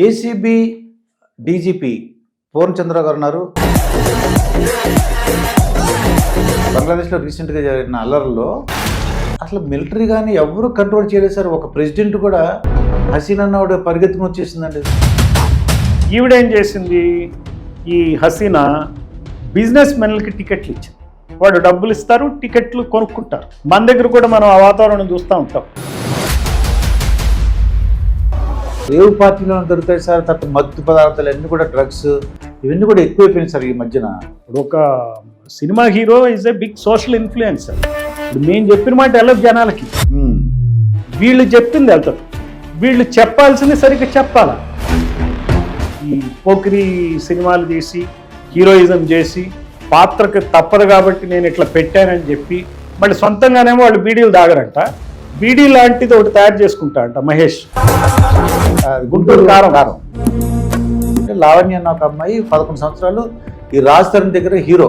ACB DGP Purnachandra గారు ఉన్నారు. బంగ్లాదేశ్లో రీసెంట్గా జరిగిన అల్లర్లో అసలు మిలిటరీ కానీ ఎవరు కంట్రోల్ చేయలేదు సార్. ఒక ప్రెసిడెంట్ కూడా హసీనా ఆవిడ పరిగెత్తుకుని వచ్చేసిందండి. ఈవిడేం చేసింది, ఈ హసీనా బిజినెస్ మెన్లకి టికెట్లు ఇచ్చింది. వాడు డబ్బులు ఇస్తారు, టికెట్లు కొనుక్కుంటారు. మన దగ్గర కూడా మనం ఆ వాతావరణం చూస్తూ ఉంటాం. రేవు పార్టీలో దొరుకుతాయి సార్. తర్వాత మత్తు పదార్థాలు అన్నీ కూడా, డ్రగ్స్ ఇవన్నీ కూడా ఎక్కువైపోయినాయి సార్ ఈ మధ్యన. ఇప్పుడు ఒక cinema hero is a big social influencer. ఇప్పుడు మేము చెప్పిన మాట వెళ్ళదు జనాలకి, వీళ్ళు చెప్తుంది వెళ్తారు. వీళ్ళు చెప్పాల్సింది సరిగ్గా చెప్పాలా. ఈ పోకిరి సినిమాలు తీసి హీరోయిజం చేసి పాత్రకు తప్పదు కాబట్టి నేను ఇట్లా పెట్టానని చెప్పి మళ్ళీ సొంతంగానేమో వాళ్ళు బీడీలు తాగరంట. బీడీ లాంటిది ఒకటి తయారు చేసుకుంటా అంట మహేష్. గుంటూరు కారం లావణ్య అన్న ఒక అమ్మాయి 11 సంవత్సరాలు ఈ రాజ్ తరుణ్ దగ్గర హీరో,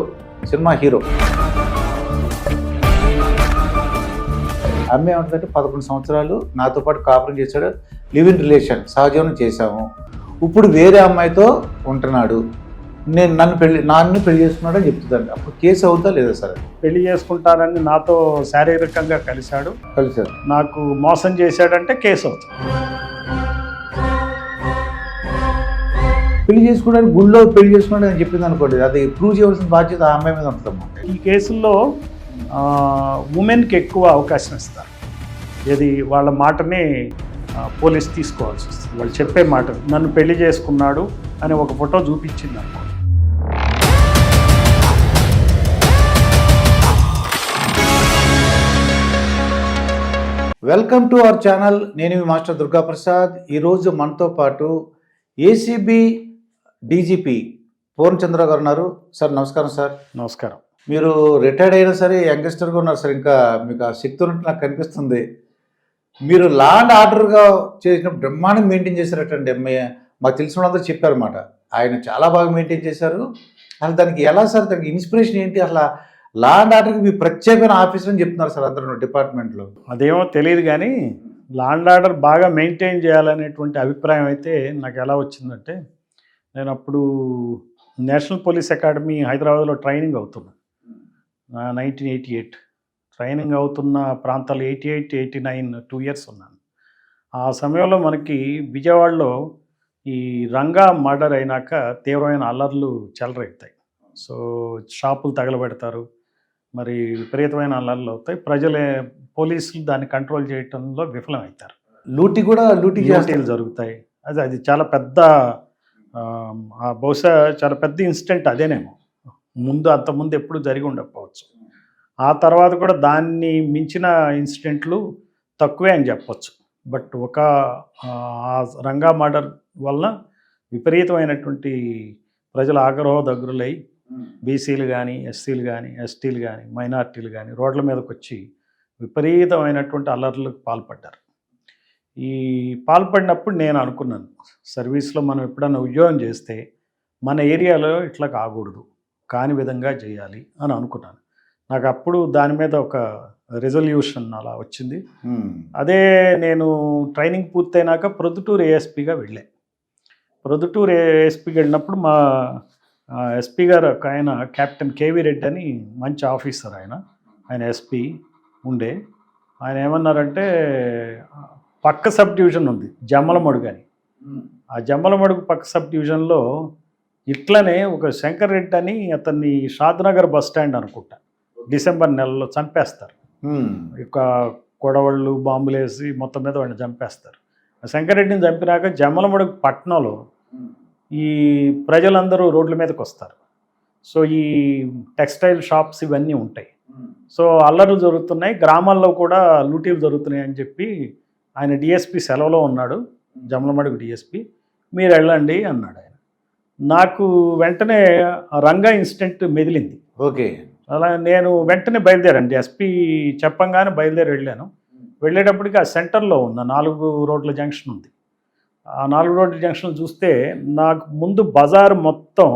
సినిమా హీరో. అమ్మాయి ఏమంటుందంటే 11 సంవత్సరాలు నాతో పాటు కాపురం చేశాడు, లివ్ ఇన్ రిలేషన్, సహజీవనం చేశాము. ఇప్పుడు వేరే అమ్మాయితో ఉంటున్నాడు, నన్ను పెళ్లి చేసుకున్నాడు అని చెప్తుందండి. అప్పుడు కేసు అవుతా లేదా సార్? పెళ్లి చేసుకుంటానని నాతో శారీరకంగా కలిశాడు, నాకు మోసం చేశాడంటే కేసు అవుతుంది. పెళ్లి చేసుకోవడానికి గుళ్ళో పెళ్లి చేసుకున్నాడు అని చెప్పింది అనుకోండి, అది ప్రూవ్ చేయవలసిన బాధ్యత ఆ అమ్మాయి మీద ఉంటుందమ్మా. ఈ కేసుల్లో ఉమెన్కి ఎక్కువ అవకాశం ఇస్తారు. ఇది వాళ్ళ మాటని పోలీస్ తీసుకోవాల్సి వస్తుంది. వాళ్ళు చెప్పే మాట, నన్ను పెళ్లి చేసుకున్నాడు అని ఒక ఫోటో చూపించింది అనుకో. Welcome to our channel. నేను మీ మాస్టర్ దుర్గా ప్రసాద్. ఈరోజు మనతో పాటు ఏసీబీ డీజీపీ పూర్ణచంద్ర గారు ఉన్నారు. సార్ నమస్కారం. సార్ నమస్కారం. మీరు రిటైర్డ్ అయినా సరే యంగ్స్టర్గా ఉన్నారు సార్. ఇంకా మీకు ఆ శక్తి ఉన్నట్టు నాకు కనిపిస్తుంది. మీరు లా అండ్ ఆర్డర్గా చేసిన బ్రహ్మాండం మెయింటైన్ చేశారటండి. మాకు తెలిసిన వాళ్ళందరూ చెప్పారన్నమాట. ఆయన చాలా బాగా మెయింటైన్ చేశారు. అసలు దానికి ఎలా సార్, దానికి ఇన్స్పిరేషన్ ఏంటి? అసలు లా అండ్ ఆర్డర్కి మీ ప్రత్యేకమైన ఆఫీసర్ అని చెప్తున్నారు సార్ అందరూ డిపార్ట్మెంట్లో. అదేమో తెలియదు కానీ లా అండ్ ఆర్డర్ బాగా మెయింటైన్ చేయాలనేటువంటి అభిప్రాయం అయితే నాకు ఎలా వచ్చిందంటే, నేను అప్పుడు నేషనల్ పోలీస్ అకాడమీ హైదరాబాద్లో ట్రైనింగ్ అవుతున్నా 1988. ట్రైనింగ్ అవుతున్న ప్రాంతాలు 88, 89 2 years ఉన్నాను. ఆ సమయంలో మనకి విజయవాడలో ఈ రంగా మర్డర్ అయినాక తీవ్రమైన అల్లర్లు చెలరేగుతాయి. సో షాపులు తగలబెడతారు, మరి విపరీతమైన అల్లర్లు అవుతాయి. పోలీసులు దాన్ని కంట్రోల్ చేయడంలో విఫలమవుతారు. లూటీలు జరుగుతాయి. అది చాలా పెద్ద, బహుశా చాలా పెద్ద ఇన్సిడెంట్ అదేనేమో. అంతకుముందు ఎప్పుడు జరిగి ఉండకపోవచ్చు. ఆ తర్వాత కూడా దాన్ని మించిన ఇన్సిడెంట్లు తక్కువే అని చెప్పచ్చు. బట్ ఒక రంగా మర్డర్ వలన విపరీతమైనటువంటి ప్రజల ఆగ్రహ దగ్గరులై బీసీలు కానీ, ఎస్సీలు కానీ, ఎస్టీలు కానీ, మైనార్టీలు కానీ రోడ్ల మీదకి వచ్చి విపరీతమైనటువంటి అల్లర్లకు పాల్పడ్డారు. ఈ పాల్పడినప్పుడు నేను అనుకున్నాను, సర్వీస్లో మనం ఎప్పుడన్నా ఉద్యోగం చేస్తే మన ఏరియాలో ఇట్లా కాకూడదు, కాని విధంగా చేయాలి అని అనుకున్నాను. నాకు అప్పుడు దాని మీద ఒక రెజల్యూషన్ అలా వచ్చింది. అదే నేను ట్రైనింగ్ పూర్తయినాక ప్రొద్దుటూరు ఏఎస్పీగా వెళ్ళాను. ప్రొద్దుటూరు ఏఎస్పీకి వెళ్ళినప్పుడు మా ఎస్పీ గారు ఆయన కెప్టెన్ కేవీ రెడ్డి అని మంచి ఆఫీసర్, ఆయన ఎస్పీ ఉండే. ఆయన ఏమన్నారంటే, పక్క సబ్ డివిజన్ ఉంది జమ్మలమడుగు అని, ఆ జమ్మలమడుగు పక్క సబ్ డివిజన్లో ఇట్లనే ఒక శంకర్ రెడ్డి అని అతన్ని షాద్నగర్ బస్ స్టాండ్ అనుకుంటా డిసెంబర్ నెలలో చంపేస్తారు. ఇక కొడవళ్ళు బాంబులు వేసి మొత్తం మీద వాడిని చంపేస్తారు. శంకర్ రెడ్డిని చంపినాక జమ్మలమడుగు పట్టణంలో ఈ ప్రజలందరూ రోడ్ల మీదకి వస్తారు. సో ఈ టెక్స్టైల్ షాప్స్ ఇవన్నీ ఉంటాయి. సో అల్లర్లు జరుగుతున్నాయి, గ్రామాల్లో కూడా లూటీలు జరుగుతున్నాయి అని చెప్పి ఆయన డిఎస్పీ సెలవులో ఉన్నాడు, జమ్మలమడుగు డిఎస్పీ, మీరు వెళ్ళండి అన్నాడు ఆయన. నాకు వెంటనే రంగా ఇన్సిడెంట్ మెదిలింది. ఓకే, అలా నేను వెంటనే బయలుదేరాను. ఎస్పీ చెప్పంగానే బయలుదేరి వెళ్ళాను. వెళ్ళేటప్పటికి ఆ సెంటర్లో ఉన్న 4 రోడ్ల జంక్షన్ ఉంది. ఆ 4 రోడ్ల జంక్షన్ చూస్తే నాకు ముందు బజార్ మొత్తం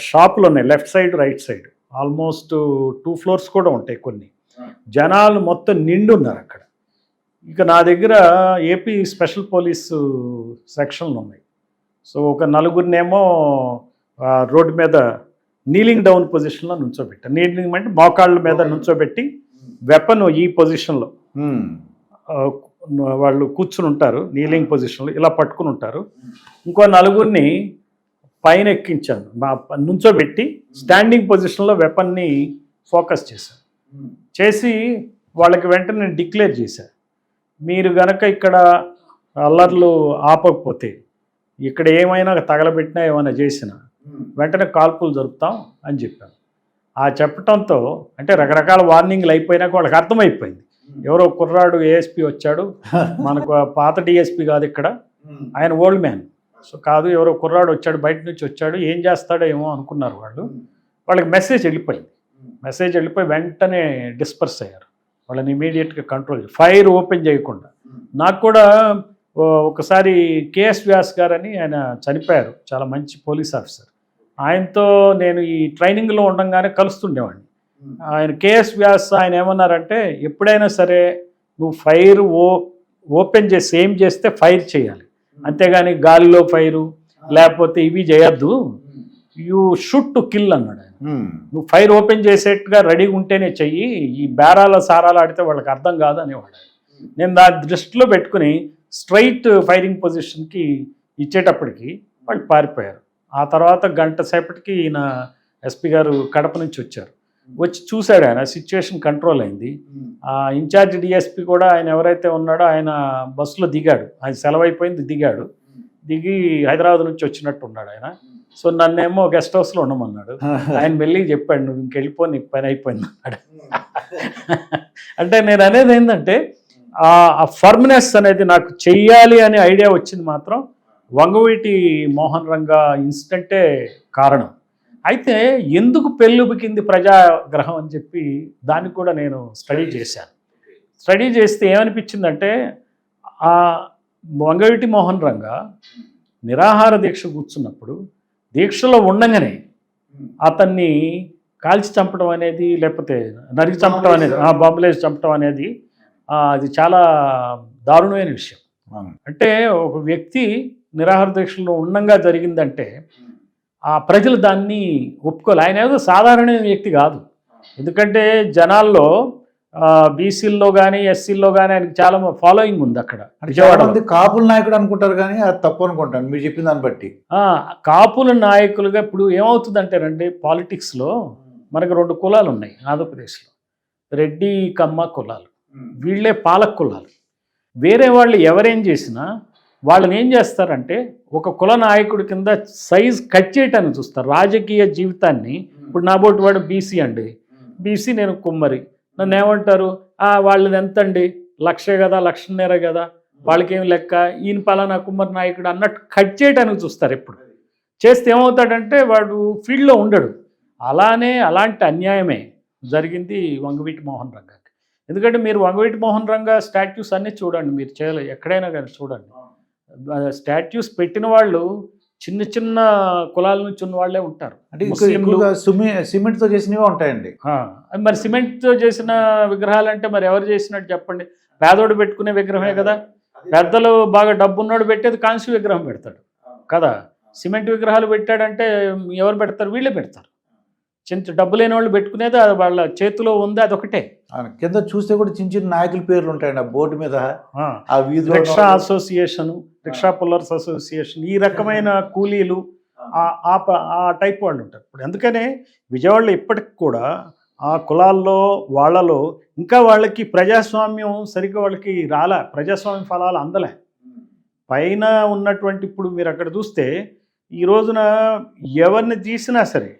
షాపులు ఉన్నాయి, left side right side, almost 2 floors కూడా ఉంటాయి కొన్ని. జనాలు మొత్తం నిండు ఉన్నారు అక్కడ. ఇక నా దగ్గర ఏపీ స్పెషల్ పోలీసు సెక్షన్లు ఉన్నాయి. సో ఒక నలుగురినేమో రోడ్డు మీద నీలింగ్ డౌన్ పొజిషన్లో నుంచోబెట్టారు. నీలింగ్ అంటే మోకాళ్ళ మీద నుంచోబెట్టి వెపన్ ఈ పొజిషన్లో వాళ్ళు కూర్చుని ఉంటారు, నీలింగ్ పొజిషన్లో ఇలా పట్టుకుని ఉంటారు. ఇంకో నలుగురిని పైన ఎక్కించాను, నుంచోబెట్టి స్టాండింగ్ పొజిషన్లో వెపన్ని ఫోకస్ చేశాను. చేసి వాళ్ళకి వెంటనే డిక్లేర్ చేశాను, మీరు గనక ఇక్కడ అల్లర్లు ఆపకపోతే, ఇక్కడ ఏమైనా తగలబెట్టినా ఏమైనా చేసినా వెంటనే కాల్పులు జరుపుతాం అని చెప్పాను. ఆ చెప్పటంతో అంటే రకరకాల వార్నింగ్లు అయిపోయినాక వాళ్ళకి అర్థమైపోయింది, ఎవరో కుర్రాడు ఏఎస్పీ వచ్చాడు, మనకు పాత డిఎస్పీ కాదు ఇక్కడ, ఆయన ఓల్డ్ మ్యాన్, సో కాదు ఎవరో కుర్రాడు వచ్చాడు, బయట నుంచి వచ్చాడు, ఏం చేస్తాడో ఏమో అనుకున్నారు వాళ్ళు. వాళ్ళకి మెసేజ్ వెళ్ళిపోయింది. మెసేజ్ వెళ్ళిపోయి వెంటనే డిస్పర్స్ అయ్యారు. వాళ్ళని ఇమీడియట్గా కంట్రోల్, ఫైర్ ఓపెన్ చేయకుండా. నాకు కూడా ఒకసారి కేఎస్ వ్యాస్ గారని ఆయన చనిపోయారు, చాలా మంచి పోలీస్ ఆఫీసర్. ఆయనతో నేను ఈ ట్రైనింగ్లో ఉండగానే కలుస్తుండేవాడిని. ఆయన కేఎస్ వ్యాస్ ఆయన ఏమన్నారంటే, ఎప్పుడైనా సరే నువ్వు ఫైర్ ఓపెన్ చేసి ఏం చేస్తే ఫైర్ చేయాలి, అంతేగాని గాలిలో ఫైరు లేకపోతే ఇవి చేయొద్దు, యూ షూట్ టు కిల్ అన్నాడు ఆయన. నువ్వు ఫైర్ ఓపెన్ చేసేట్టుగా రెడీగా ఉంటేనే చెయ్యి, ఈ బేరాల సారాలు ఆడితే వాళ్ళకి అర్థం కాదు అనేవాడు. నేను దాని దృష్టిలో పెట్టుకుని స్ట్రైట్ ఫైరింగ్ పొజిషన్కి ఇచ్చేటప్పటికి వాళ్ళు పారిపోయారు. ఆ తర్వాత గంట సేపటికి ఈయన ఎస్పీ గారు కడప నుంచి వచ్చారు. వచ్చి చూశాడు, ఆయన సిచ్యువేషన్ కంట్రోల్ అయింది. ఆ ఇన్ఛార్జ్ డిఎస్పీ కూడా ఆయన ఎవరైతే ఉన్నాడో ఆయన బస్సులో దిగాడు, ఆయన సెలవు అయిపోయింది, దిగాడు. దిగి హైదరాబాద్ నుంచి వచ్చినట్టు ఉన్నాడు ఆయన. సో నన్నేమో గెస్ట్ హౌస్లో ఉండమన్నాడు. ఆయన వెళ్ళి చెప్పాడు, నువ్వు ఇంకెళ్ళిపో, నీకు పని అయిపోయింది అన్నాడు. అంటే నేను అనేది ఏంటంటే ఆ ఫర్మ్నెస్ అనేది నాకు చెయ్యాలి అనే ఐడియా వచ్చింది మాత్రం వంగవీటి మోహన్ రంగా ఇన్సిడెంటే కారణం. అయితే ఎందుకు పెళ్ళుబికింది ప్రజాగ్రహం అని చెప్పి దాన్ని కూడా నేను స్టడీ చేశాను. స్టడీ చేస్తే ఏమనిపించిందంటే, ఆ వంగవీటి మోహన్ రంగా నిరాహార దీక్ష కూర్చున్నప్పుడు దీక్షలో ఉండగానే అతన్ని కాల్చి చంపడం అనేది, లేకపోతే నరికి చంపడం అనేది, బాంబులేసి చంపడం అనేది అది చాలా దారుణమైన విషయం. అంటే ఒక వ్యక్తి నిరాహార దీక్షలో ఉండంగా జరిగిందంటే ఆ ప్రజలు దాన్ని ఒప్పుకోవాలి. ఆయన ఏదో సాధారణమైన వ్యక్తి కాదు. ఎందుకంటే జనాల్లో బీసీల్లో కానీ ఎస్సీల్లో కానీ ఆయనకి చాలా ఫాలోయింగ్ ఉంది అక్కడ. విజయవాడ కాపుల నాయకుడు అనుకుంటారు కానీ అది తప్పు అనుకుంటాను మీరు చెప్పిన దాన్ని బట్టి. కాపుల నాయకులుగా ఇప్పుడు ఏమవుతుందంటేనండి, పాలిటిక్స్లో మనకు 2 కులాలు ఉన్నాయి ఆంధ్రప్రదేశ్లో, రెడ్డి కమ్మ కులాలు. వీళ్ళే పాలక కులాలు. వేరే వాళ్ళు ఎవరేం చేసినా వాళ్ళని ఏం చేస్తారంటే ఒక కుల నాయకుడి కింద సైజ్ కట్ చేయటానికి చూస్తారు. రాజకీయ జీవితాన్ని, ఇప్పుడు నా బోటి వాడు బీసీ అండి, బీసీ నేను కుమ్మరి, నన్ను ఏమంటారు, వాళ్ళది ఎంతండి, 1,00,000 కదా, 1,50,000 కదా, వాళ్ళకేం లెక్క, ఈయన పలానా కుమ్మరి నాయకుడు అన్నట్టు కట్ చేయడానికి చూస్తారు. ఎప్పుడు చేస్తే ఏమవుతాడంటే వాడు ఫీల్డ్లో ఉండడు. అలాంటి అన్యాయమే జరిగింది వంగవీటి మోహన్ రంగాకి. ఎందుకంటే మీరు వంగవీటి మోహన్ రంగా స్టాట్యూస్ అన్నీ చూడండి, మీరు చేయలేదు ఎక్కడైనా కానీ చూడండి, స్టాట్యూస్ పెట్టిన వాళ్ళు చిన్న చిన్న కులాల నుంచి ఉన్న వాళ్ళే ఉంటారు. అంటే సిమెంట్తో చేసినవి ఉంటాయండి. మరి సిమెంట్తో చేసిన విగ్రహాలు అంటే మరి ఎవరు చేసినట్టు చెప్పండి? పేదోడు పెట్టుకునే విగ్రహమే కదా. పెద్దలు బాగా డబ్బున్నోడు పెట్టేది కాంస్య విగ్రహం పెడతాడు కదా. సిమెంట్ విగ్రహాలు పెట్టాడంటే ఎవరు పెడతారు? వీళ్ళే పెడతారు. చిన్న డబ్బు లేని వాళ్ళు పెట్టుకునేది వాళ్ళ చేతిలో ఉంది, అదొకటే. కింద చూస్తే కూడా చిన్న చిన్న నాయకుల పేర్లు ఉంటాయండి ఆ బోర్డు మీద. Rickshaw association, rickshaw pullers association, ఈ రకమైన కూలీలు ఆ టైప్ వాళ్ళు ఉంటారు. ఇప్పుడు అందుకనే విజయవాడలో ఇప్పటికి కూడా ఆ కులాల్లో వాళ్ళలో ఇంకా వాళ్ళకి ప్రజాస్వామ్యం సరిగ్గా వాళ్ళకి రాలే, ప్రజాస్వామ్య ఫలాలు అందలే. పైన ఉన్నటువంటి ఇప్పుడు మీరు అక్కడ చూస్తే ఈ రోజున ఎవరిని తీసినా సరే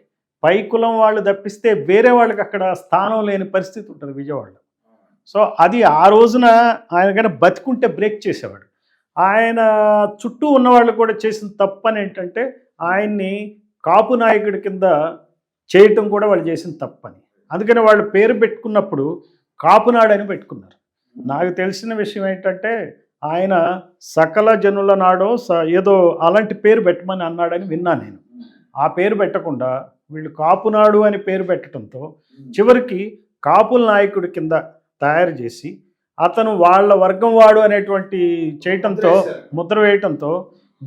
పై కులం వాళ్ళు తప్పిస్తే వేరే వాళ్ళకి అక్కడ స్థానం లేని పరిస్థితి ఉంటుంది విజయవాడలో. సో అది ఆ రోజున ఆయన కానీ బతికుంటే బ్రేక్ చేసేవాడు. ఆయన చుట్టూ ఉన్నవాళ్ళు కూడా చేసిన తప్పని ఏంటంటే ఆయన్ని కాపు నాయకుడి కింద చేయటం కూడా వాళ్ళు చేసిన తప్పని. అందుకని వాళ్ళు పేరు పెట్టుకున్నప్పుడు కాపునాడు అని పెట్టుకున్నారు. నాకు తెలిసిన విషయం ఏంటంటే ఆయన సకల జనుల నాడో ఏదో అలాంటి పేరు పెట్టమని అన్నాడని విన్నా నేను. ఆ పేరు పెట్టకుండా వీళ్ళు కాపునాడు అని పేరు పెట్టడంతో చివరికి కాపుల నాయకుడి కింద తయారు చేసి అతను వాళ్ళ వర్గం వాడు అనేటువంటి చేయటంతో, ముద్ర వేయటంతో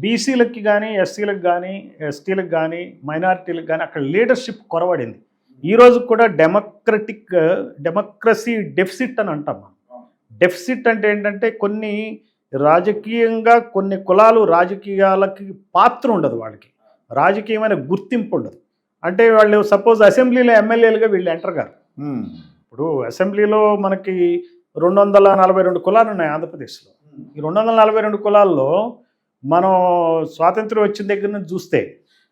బీసీలకి కానీ, ఎస్సీలకు కానీ, ఎస్టీలకు కానీ, మైనారిటీలకు కానీ అక్కడ లీడర్షిప్ కొరవడింది. ఈరోజు కూడా డెమోక్రసీ డెఫిసిట్ అని అంటాం మనం. డెఫిసిట్ అంటే ఏంటంటే కొన్ని రాజకీయంగా కొన్ని కులాలు రాజకీయాలకి పాత్ర ఉండదు, వాళ్ళకి రాజకీయమైన గుర్తింపు ఉండదు. అంటే వాళ్ళు సపోజ్ అసెంబ్లీలో ఎమ్మెల్యేలుగా వీళ్ళు ఎంటర్ కారు. ఇప్పుడు అసెంబ్లీలో మనకి 242 కులాలు ఉన్నాయి ఆంధ్రప్రదేశ్లో. ఈ 242 కులాల్లో మనం స్వాతంత్రం వచ్చిన దగ్గర నుంచి చూస్తే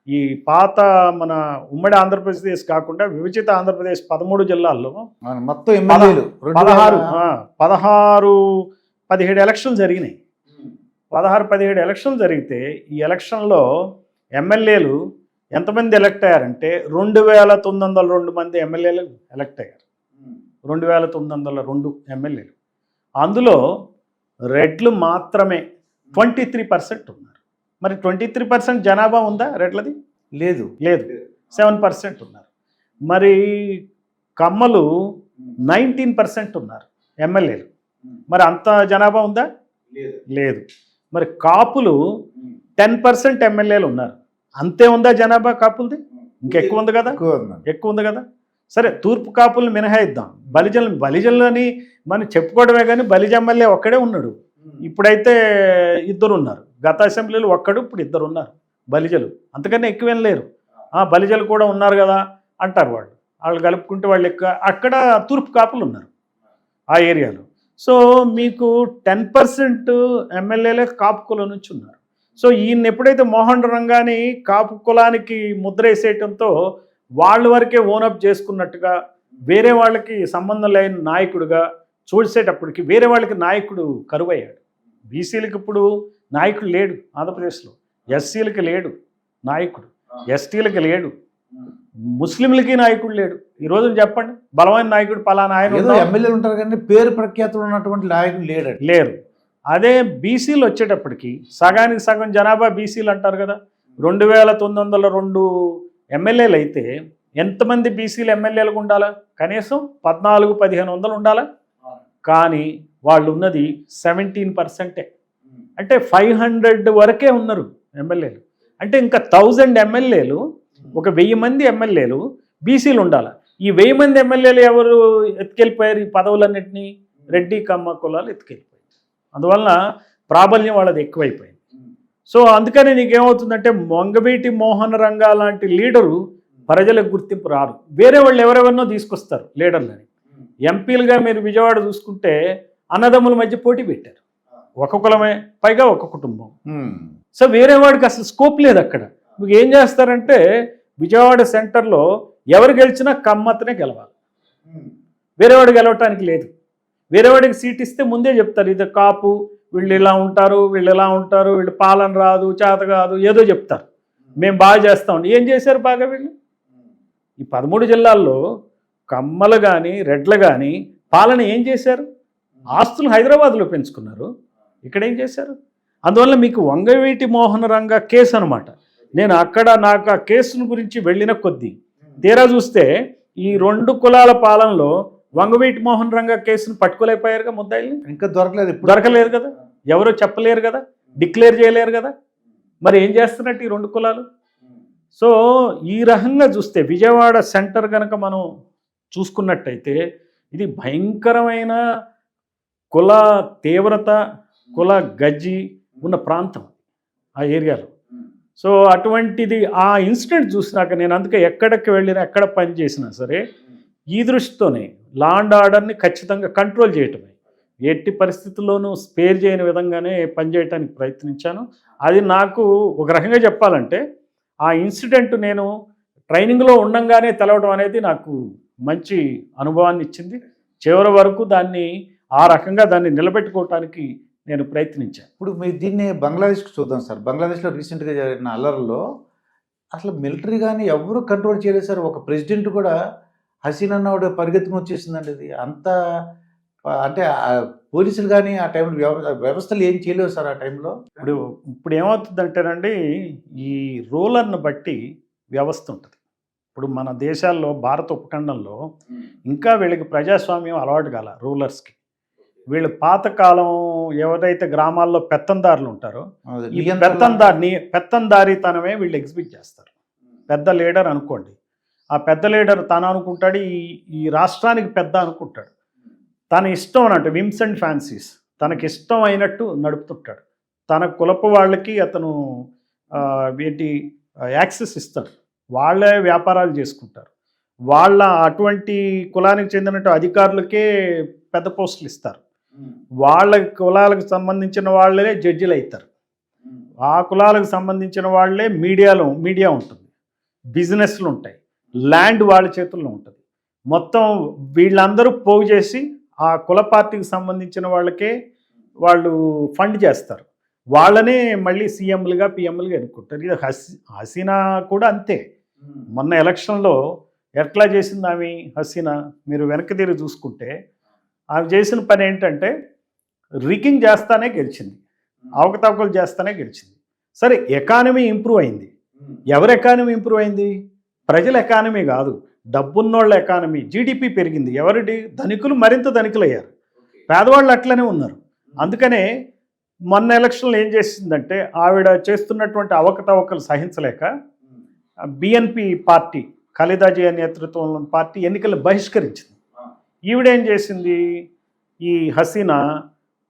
ఈ పాత మన ఉమ్మడి ఆంధ్రప్రదేశ్ కాకుండా విభజిత ఆంధ్రప్రదేశ్ 13 జిల్లాల్లో మొత్తం ఎమ్మెల్యేలు 17 ఎలక్షన్లు జరిగినాయి. 17 ఎలక్షన్లు జరిగితే ఈ ఎలక్షన్లో ఎమ్మెల్యేలు ఎంతమంది ఎలక్ట్ అయ్యారంటే 2902 మంది ఎమ్మెల్యేలు ఎలక్ట్ అయ్యారు. 2902 ఎమ్మెల్యేలు. అందులో రెడ్లు మాత్రమే 23% ఉన్నారు. మరి 23% జనాభా ఉందా రెడ్లది? లేదు. 7% ఉన్నారు. మరి కమ్మలు 19% ఉన్నారు ఎమ్మెల్యేలు. మరి అంత జనాభా ఉందా? లేదు. మరి కాపులు 10% ఎమ్మెల్యేలు ఉన్నారు. అంతే ఉందా జనాభా కాపులది? ఇంకెక్కువ ఉంది కదా, ఎక్కువ ఉంది కదా. సరే, తూర్పు కాపులను మినహాయిద్దాం. బలిజలని మనం చెప్పుకోవడమే కానీ బలిజ ఎమ్మెల్యే ఒక్కడే ఉన్నాడు. ఇప్పుడైతే 2 ఉన్నారు. గత అసెంబ్లీలో ఒక్కడు, ఇప్పుడు 2 ఉన్నారు బలిజలు. అంతకన్నా ఎక్కువేం లేరు. బలిజలు కూడా ఉన్నారు కదా అంటారు వాళ్ళు కలుపుకుంటే వాళ్ళు ఎక్కువ. అక్కడ తూర్పు కాపులు ఉన్నారు ఆ ఏరియాలో. సో మీకు 10% ఎమ్మెల్యేలే కాపు కులం నుంచి ఉన్నారు. సో ఈయన ఎప్పుడైతే మోహన్ రంగాని కాపు కులానికి ముద్ర వేసేయటంతో వాళ్ళ వరకే ఓనప్ చేసుకున్నట్టుగా వేరే వాళ్ళకి సంబంధం లేని నాయకుడిగా చూసేటప్పటికి వేరే వాళ్ళకి నాయకుడు కరువయ్యాడు. బీసీలకు ఇప్పుడు నాయకుడు లేడు ఆంధ్రప్రదేశ్లో, ఎస్సీలకి లేడు నాయకుడు, ఎస్టీలకి లేడు, ముస్లింలకి నాయకుడు లేడు. ఈ రోజు చెప్పండి, బలమైన నాయకుడు పలానా ఆయన ఎమ్మెల్యేలు ఉంటారు కానీ పేరు ప్రఖ్యాతులు ఉన్నటువంటి నాయకుడు లేరు. అదే బీసీలు వచ్చేటప్పటికి సగానికి సగం జనాభా బీసీలు అంటారు కదా. 2902 ఎమ్మెల్యేలు అయితే ఎంతమంది బీసీలు ఎమ్మెల్యేలకు ఉండాలా? కనీసం 1400-1500 ఉండాలా? కానీ వాళ్ళు ఉన్నది 17%. అంటే 500 వరకే ఉన్నారు ఎమ్మెల్యేలు. అంటే ఇంకా 1000 ఎమ్మెల్యేలు, ఒక 1000 మంది ఎమ్మెల్యేలు బీసీలు ఉండాలి. ఈ 1000 మంది ఎమ్మెల్యేలు ఎవరు ఎత్తుకెళ్ళిపోయారు? ఈ పదవులన్నింటినీ రెడ్డి కమ్మ కులాలు ఎత్తుకెళ్ళిపోయారు. అందువలన ప్రాబల్యం వాళ్ళది ఎక్కువైపోయింది. సో అందుకని నీకేమవుతుందంటే వంగవీటి మోహన్ రంగా లాంటి లీడరు ప్రజలకు గుర్తింపు రారు. వేరే వాళ్ళు ఎవరెవరినో తీసుకొస్తారు లీడర్లని. ఎంపీలుగా మీరు విజయవాడ చూసుకుంటే అన్నదమ్ముల మధ్య పోటీ పెట్టారు. ఒక కులమే, పైగా ఒక కుటుంబం. సో వేరే వాడికి అసలు స్కోప్ లేదు అక్కడ. మీకు ఏం చేస్తారంటే విజయవాడ సెంటర్లో ఎవరు గెలిచినా కమ్మతనే గెలవాలి, వేరేవాడు గెలవటానికి లేదు. వేరేవాడికి సీట్ ఇస్తే ముందే చెప్తారు, ఇది కాపు, వీళ్ళు ఇలా ఉంటారు, వీళ్ళు పాలన రాదు, చేత కాదు, ఏదో చెప్తారు. మేము బాగా చేస్తామండి. ఏం చేశారు బాగా వీళ్ళు? ఈ 13 జిల్లాల్లో కమ్మలు కానీ రెడ్లు కానీ పాలన ఏం చేశారు? ఆస్తులు హైదరాబాద్లో పెంచుకున్నారు, ఇక్కడ ఏం చేశారు? అందువల్ల మీకు వంగవీటి మోహన్ రంగా కేసు అనమాట. నేను అక్కడ నాకు ఆ కేసును గురించి వెళ్ళిన కొద్దీ తీరా చూస్తే ఈ 2 కులాల పాలనలో వంగవీటి మోహన్ రంగా కేసును పట్టుకోలేకపోయారుగా ముద్దాయిల్ని. ఇంకా దొరకలేదు కదా, ఎవరో చెప్పలేరు కదా, డిక్లేర్ చేయలేరు కదా. మరి ఏం చేస్తున్నట్టు ఈ 2 కులాలు? సో ఈ రకంగా చూస్తే విజయవాడ సెంటర్ కనుక మనం చూసుకున్నట్టయితే ఇది భయంకరమైన కుల తీవ్రత, కుల గజ్జి ఉన్న ప్రాంతం ఆ ఏరియాలో. సో అటువంటిది ఆ ఇన్సిడెంట్ చూసినాక నేను అందుకే ఎక్కడికి వెళ్ళినా, ఎక్కడ పని చేసినా సరే ఈ దృష్టితోనే లా అండ్ ఆర్డర్ని ఖచ్చితంగా కంట్రోల్ చేయటమే, ఎట్టి పరిస్థితుల్లోనూ స్పేర్ చేయని విధంగానే పనిచేయడానికి ప్రయత్నించాను. అది నాకు ఒక రకంగా చెప్పాలంటే ఆ ఇన్సిడెంట్ నేను ట్రైనింగ్లో ఉండంగానే తెలవడం అనేది నాకు మంచి అనుభవాన్ని ఇచ్చింది. చివరి వరకు దాన్ని ఆ రకంగా దాన్ని నిలబెట్టుకోవటానికి నేను ప్రయత్నించాను. ఇప్పుడు మీరు దీన్ని బంగ్లాదేశ్కి చూద్దాం సార్. బంగ్లాదేశ్లో రీసెంట్గా జరిగిన అల్లర్లో అసలు మిలిటరీ కానీ ఎవరు కంట్రోల్ చేయలేదు సార్. ఒక ప్రెసిడెంట్ కూడా హసీనా అన్నవాడు పరిగెత్తుకుని వచ్చేసిందండి. ఇది అంత అంటే పోలీసులు కానీ ఆ టైంలో వ్యవస్థలు ఏం చేయలేవు సార్ ఆ టైంలో. ఇప్పుడు ఏమవుతుందంటేనండి, ఈ రూలర్ని బట్టి వ్యవస్థ ఉంటుంది. ఇప్పుడు మన దేశాల్లో భారత ఉపఖండంలో ఇంకా వీళ్ళకి ప్రజాస్వామ్యం అలవాటు కాల రూలర్స్కి. వీళ్ళు పాతకాలం ఎవరైతే గ్రామాల్లో పెత్తందారులు ఉంటారో అదే, ఈ నియంత్రణ- పెత్తందారితనమే వీళ్ళు ఎగ్జిబిట్ చేస్తారు. పెద్ద లీడర్ అనుకోండి, ఆ పెద్ద లీడర్ తను అనుకుంటాడు, ఈ రాష్ట్రానికి పెద్ద అనుకుంటాడు, తన ఇష్టం అన్నట్టు విమ్స్ అండ్ ఫ్యాన్సీస్ తనకి ఇష్టం అయినట్టు నడుపుతుంటాడు. తన కులపు వాళ్ళకి అతను ఏంటి యాక్సెస్ ఇస్తాడు, వాళ్ళే వ్యాపారాలు చేసుకుంటారు, వాళ్ళ అటువంటి కులానికి చెందినట్టు అధికారులకే పెద్ద పోస్టులు ఇస్తారు, వాళ్ళ కులాలకు సంబంధించిన వాళ్ళే జడ్జిలు అవుతారు, ఆ కులాలకు సంబంధించిన వాళ్ళే మీడియా ఉంటుంది, బిజినెస్లు ఉంటాయి, ల్యాండ్ వాళ్ళ చేతుల్లో ఉంటుంది. మొత్తం వీళ్ళందరూ పోగు చేసి ఆ కుల పార్టీకి సంబంధించిన వాళ్ళకే వాళ్ళు ఫండ్ చేస్తారు, వాళ్ళనే మళ్ళీ సీఎంలుగా పిఎంలుగా ఎన్నుకుంటారు. ఇది హసీనా కూడా అంతే. మొన్న ఎలక్షన్లో ఎట్లా చేసింది ఆమె హసీనా, మీరు వెనక్కి తిరిగి చూసుకుంటే ఆమె చేసిన పని ఏంటంటే రిగ్గింగ్ చేస్తానే గెలిచింది, అవకతవకలు చేస్తానే గెలిచింది. సరే, ఎకానమీ ఇంప్రూవ్ అయింది. ఎవరి ఎకానమీ ఇంప్రూవ్ అయింది? ప్రజల ఎకానమీ కాదు, డబ్బున్నోళ్ళ ఎకానమీ. జీడిపి పెరిగింది. ఎవరిది? ధనికులు మరింత ధనికులయ్యారు, పేదవాళ్ళు అట్లనే ఉన్నారు. అందుకనే మొన్న ఎలక్షన్లో ఏం చేసిందంటే ఆవిడ చేస్తున్నటువంటి అవకతవకలు సహించలేక బిఎన్పి పార్టీ, ఖలీదా జియా నేతృత్వంలోని పార్టీ ఎన్నికలు బహిష్కరించింది. ఈవిడేం చేసింది, ఈ హసీనా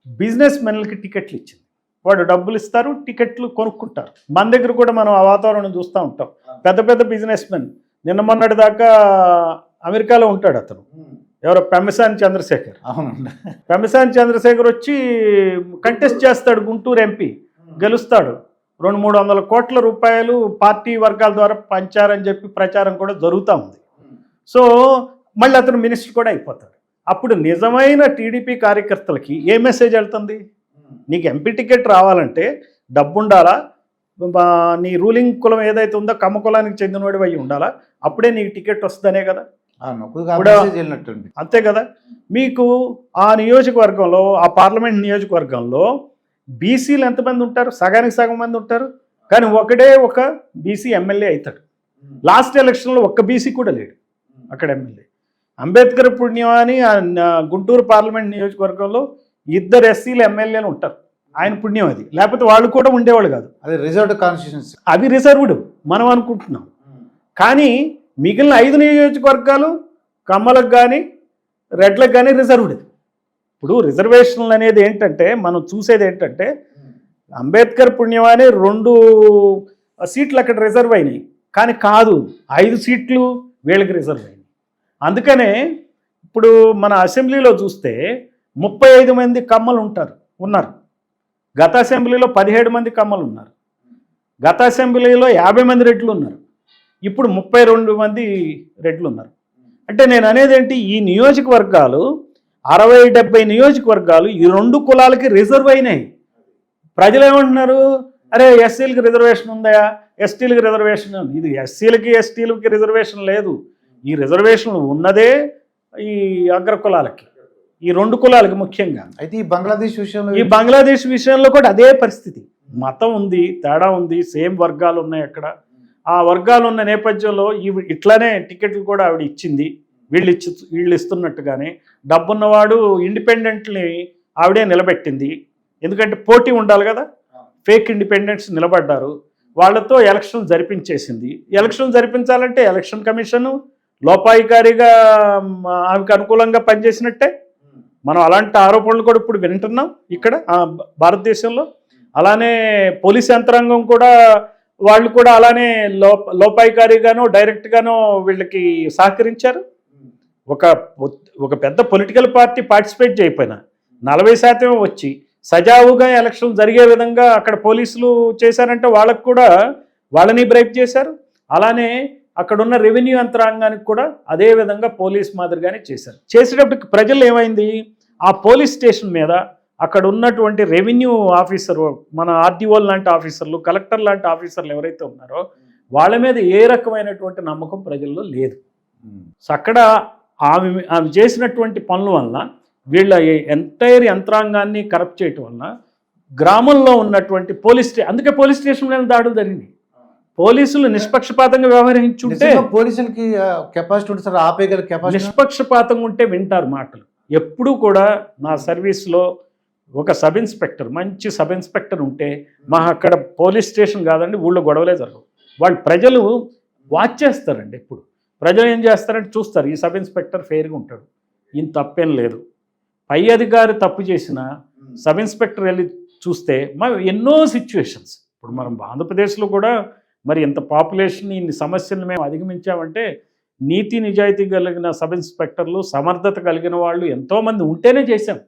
బిజినెస్ మెన్లకి టికెట్లు ఇచ్చింది. వాడు డబ్బులు ఇస్తారు, టికెట్లు కొనుక్కుంటారు. మన దగ్గర కూడా మనం ఆ వాతావరణం చూస్తూ ఉంటాం. పెద్ద పెద్ద బిజినెస్ మెన్, నిన్న మొన్నటి దాకా అమెరికాలో ఉంటాడు అతను, ఎవరో పెమ్మసాని చంద్రశేఖర్. అవునండి. పెమ్మసాని చంద్రశేఖర్ వచ్చి కంటెస్ట్ చేస్తాడు, గుంటూరు ఎంపీ గెలుస్తాడు. 200-300 కోట్ల రూపాయలు పార్టీ వర్గాల ద్వారా పంచారని చెప్పి ప్రచారం కూడా జరుగుతూ ఉంది. సో మళ్ళీ అతను మినిస్టర్ కూడా అయిపోతాడు. అప్పుడు నిజమైన టీడీపీ కార్యకర్తలకి ఏ మెసేజ్ వెళ్తుంది? నీకు ఎంపీ టికెట్ రావాలంటే డబ్బు ఉండాలా, నీ రూలింగ్ కులం ఏదైతే ఉందో కమ్మ కులానికి చెందినవాడి అయి ఉండాలా, అప్పుడే నీకు టికెట్ వస్తుందనే కదా. అంతే కదా. మీకు ఆ నియోజకవర్గంలో, ఆ పార్లమెంట్ నియోజకవర్గంలో బీసీలు ఎంతమంది ఉంటారు? సగానికి సగం మంది ఉంటారు. కానీ ఒక బీసీ ఎమ్మెల్యే అవుతాడు. లాస్ట్ ఎలక్షన్లో ఒక్క బీసీ కూడా లేడు అక్కడ ఎమ్మెల్యే. అంబేద్కర్ పుణ్యం అని గుంటూరు పార్లమెంట్ నియోజకవర్గంలో 2 ఎస్సీలు ఎమ్మెల్యేలు ఉంటారు. ఆయన పుణ్యం అది, లేకపోతే వాళ్ళు కూడా ఉండేవాళ్ళు కాదు. అది రిజర్వ్డ్ కాన్స్టిట్యూన్సీ, అవి రిజర్వ్డ్ మనం అనుకుంటున్నాం. కానీ మిగిలిన 5 నియోజకవర్గాలు కమ్మలకు కానీ రెడ్లకు కానీ రిజర్వ్డ్. ఇప్పుడు రిజర్వేషన్లు అనేది ఏంటంటే మనం చూసేది ఏంటంటే అంబేద్కర్ పుణ్యం అని 2 సీట్లు అక్కడ రిజర్వ్ అయినాయి, కానీ కాదు 5 సీట్లు వీళ్ళకి రిజర్వ్ అయినాయి. అందుకనే ఇప్పుడు మన అసెంబ్లీలో చూస్తే 35 మంది కమ్మలు ఉన్నారు. గత అసెంబ్లీలో 17 మంది కమ్మలు ఉన్నారు. గత అసెంబ్లీలో 50 మంది రెడ్లు ఉన్నారు. ఇప్పుడు 32 మంది రెడ్లు ఉన్నారు. అంటే నేను అనేది ఏంటి, ఈ నియోజకవర్గాలు 60-70 నియోజకవర్గాలు ఈ 2 కులాలకి రిజర్వ్ అయినాయి. ప్రజలు ఏమంటున్నారు, అరే ఎస్సీలకి రిజర్వేషన్ ఉందా, ఎస్టీలకి రిజర్వేషన్ ఉంది. ఇది ఎస్సీలకి ఎస్టీలకి రిజర్వేషన్ లేదు. ఈ రిజర్వేషన్ ఉన్నదే ఈ అగ్ర కులాలకి, ఈ 2 కులాలకి ముఖ్యంగా. అయితే ఈ బంగ్లాదేశ్ విషయంలో కూడా అదే పరిస్థితి. మతం ఉంది, తేడా ఉంది, సేమ్ వర్గాలు ఉన్నాయి అక్కడ. ఆ వర్గాలు ఉన్న నేపథ్యంలో ఇట్లానే టికెట్లు కూడా ఆవిడ ఇచ్చింది. వీళ్ళు ఇస్తున్నట్టుగానే డబ్బున్నవాడు ఇండిపెండెంట్ని ఆవిడే నిలబెట్టింది. ఎందుకంటే పోటీ ఉండాలి కదా. ఫేక్ ఇండిపెండెంట్స్ నిలబడ్డారు, వాళ్ళతో ఎలక్షన్ జరిపించేసింది. ఎలక్షన్ జరిపించాలంటే ఎలక్షన్ కమిషన్ లోపాయికారిగా ఆమెకు అనుకూలంగా పనిచేసినట్టే. మనం అలాంటి ఆరోపణలు కూడా ఇప్పుడు వింటున్నాం ఇక్కడ భారతదేశంలో. అలానే పోలీస్ యంత్రాంగం కూడా వాళ్ళు కూడా అలానే లోపాయికారిగానో డైరెక్ట్గానో వీళ్ళకి సహకరించారు. ఒక పెద్ద పొలిటికల్ పార్టీ పార్టిసిపేట్ చేయకపోయినా 40% వచ్చి సజావుగా ఎలక్షన్ జరిగే విధంగా అక్కడ పోలీసులు చేశారంటే వాళ్ళని బ్రైబ్ చేశారు. అలానే అక్కడున్న రెవెన్యూ యంత్రాంగానికి కూడా అదే విధంగా పోలీస్ మాదిరిగానే చేశారు. చేసేటప్పటికి ప్రజలు ఏమైంది, ఆ పోలీస్ స్టేషన్ మీద అక్కడ ఉన్నటువంటి రెవెన్యూ ఆఫీసర్, మన ఆర్డీఓ లాంటి ఆఫీసర్లు, కలెక్టర్ లాంటి ఆఫీసర్లు ఎవరైతే ఉన్నారో వాళ్ళ మీద ఏ రకమైనటువంటి నమ్మకం ప్రజల్లో లేదు. సో అక్కడ ఆమె చేసినటువంటి పనుల వలన వీళ్ళ ఎంటైర్ యంత్రాంగాన్ని కరప్ట్ చేయటం వలన గ్రామంలో ఉన్నటువంటి అందుకే పోలీస్ స్టేషన్ మీద దాడులు జరిగింది. పోలీసులు నిష్పక్షపాతంగా వ్యవహరించుంటే, పోలీసులకి కెపాసిటీ ఉంటుంది సార్, ఆపేయగల కెపాసిటీ. నిష్పక్షపాతంగా ఉంటే వింటారు మాటలు. ఎప్పుడూ కూడా నా సర్వీస్లో ఒక సబ్ ఇన్స్పెక్టర్, మంచి సబ్ ఇన్స్పెక్టర్ ఉంటే మా అక్కడ పోలీస్ స్టేషన్ కాదండి, ఊళ్ళో గొడవలే జరగవు. వాళ్ళు ప్రజలు వాచ్ చేస్తారండి. ఎప్పుడు ప్రజలు ఏం చేస్తారంటే చూస్తారు, ఈ సబ్ ఇన్స్పెక్టర్ ఫెయిర్గా ఉంటాడు, ఈయన తప్పేం లేదు. పై అధికారి తప్పు చేసిన సబ్ ఇన్స్పెక్టర్ వెళ్ళి చూస్తే ఎన్నో సిచ్యువేషన్స్, ఇప్పుడు మనం ఆంధ్రప్రదేశ్లో కూడా మరి ఇంత పాపులేషన్, ఇన్ని సమస్యలను మేము అధిగమించామంటే నీతి నిజాయితీ కలిగిన సబ్ ఇన్స్పెక్టర్లు, సమర్థత కలిగిన వాళ్ళు ఎంతోమంది ఉంటేనే చేశాం.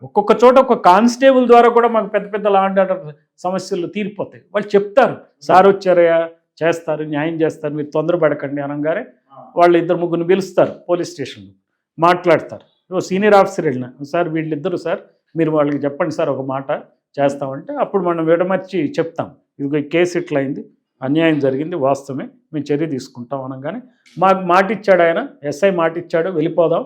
ఒక్కొక్క చోట ఒక కానిస్టేబుల్ ద్వారా కూడా మాకు పెద్ద పెద్ద లా అండ్ ఆర్డర్ సమస్యలు తీరిపోతాయి. వాళ్ళు చెప్తారు, సార్ వచ్చారయ్యా, చేస్తారు, న్యాయం చేస్తారు, మీరు తొందరపడకండి అనగానే వాళ్ళు 2-3 పిలుస్తారు పోలీస్ స్టేషన్లో, మాట్లాడతారు. సీనియర్ ఆఫీసర్ వెళ్ళిన, సార్ వీళ్ళిద్దరు సార్ మీరు వాళ్ళకి చెప్పండి సార్ ఒక మాట చేస్తామంటే అప్పుడు మనం విడమర్చి చెప్తాం, ఇది కేసు ఇట్లా అయింది, అన్యాయం జరిగింది, వాస్తవమే, మేము చర్య తీసుకుంటాం అనగానే మాకు మాట ఇచ్చాడు ఆయన, ఎస్ఐ మాట ఇచ్చాడు వెళ్ళిపోదాం,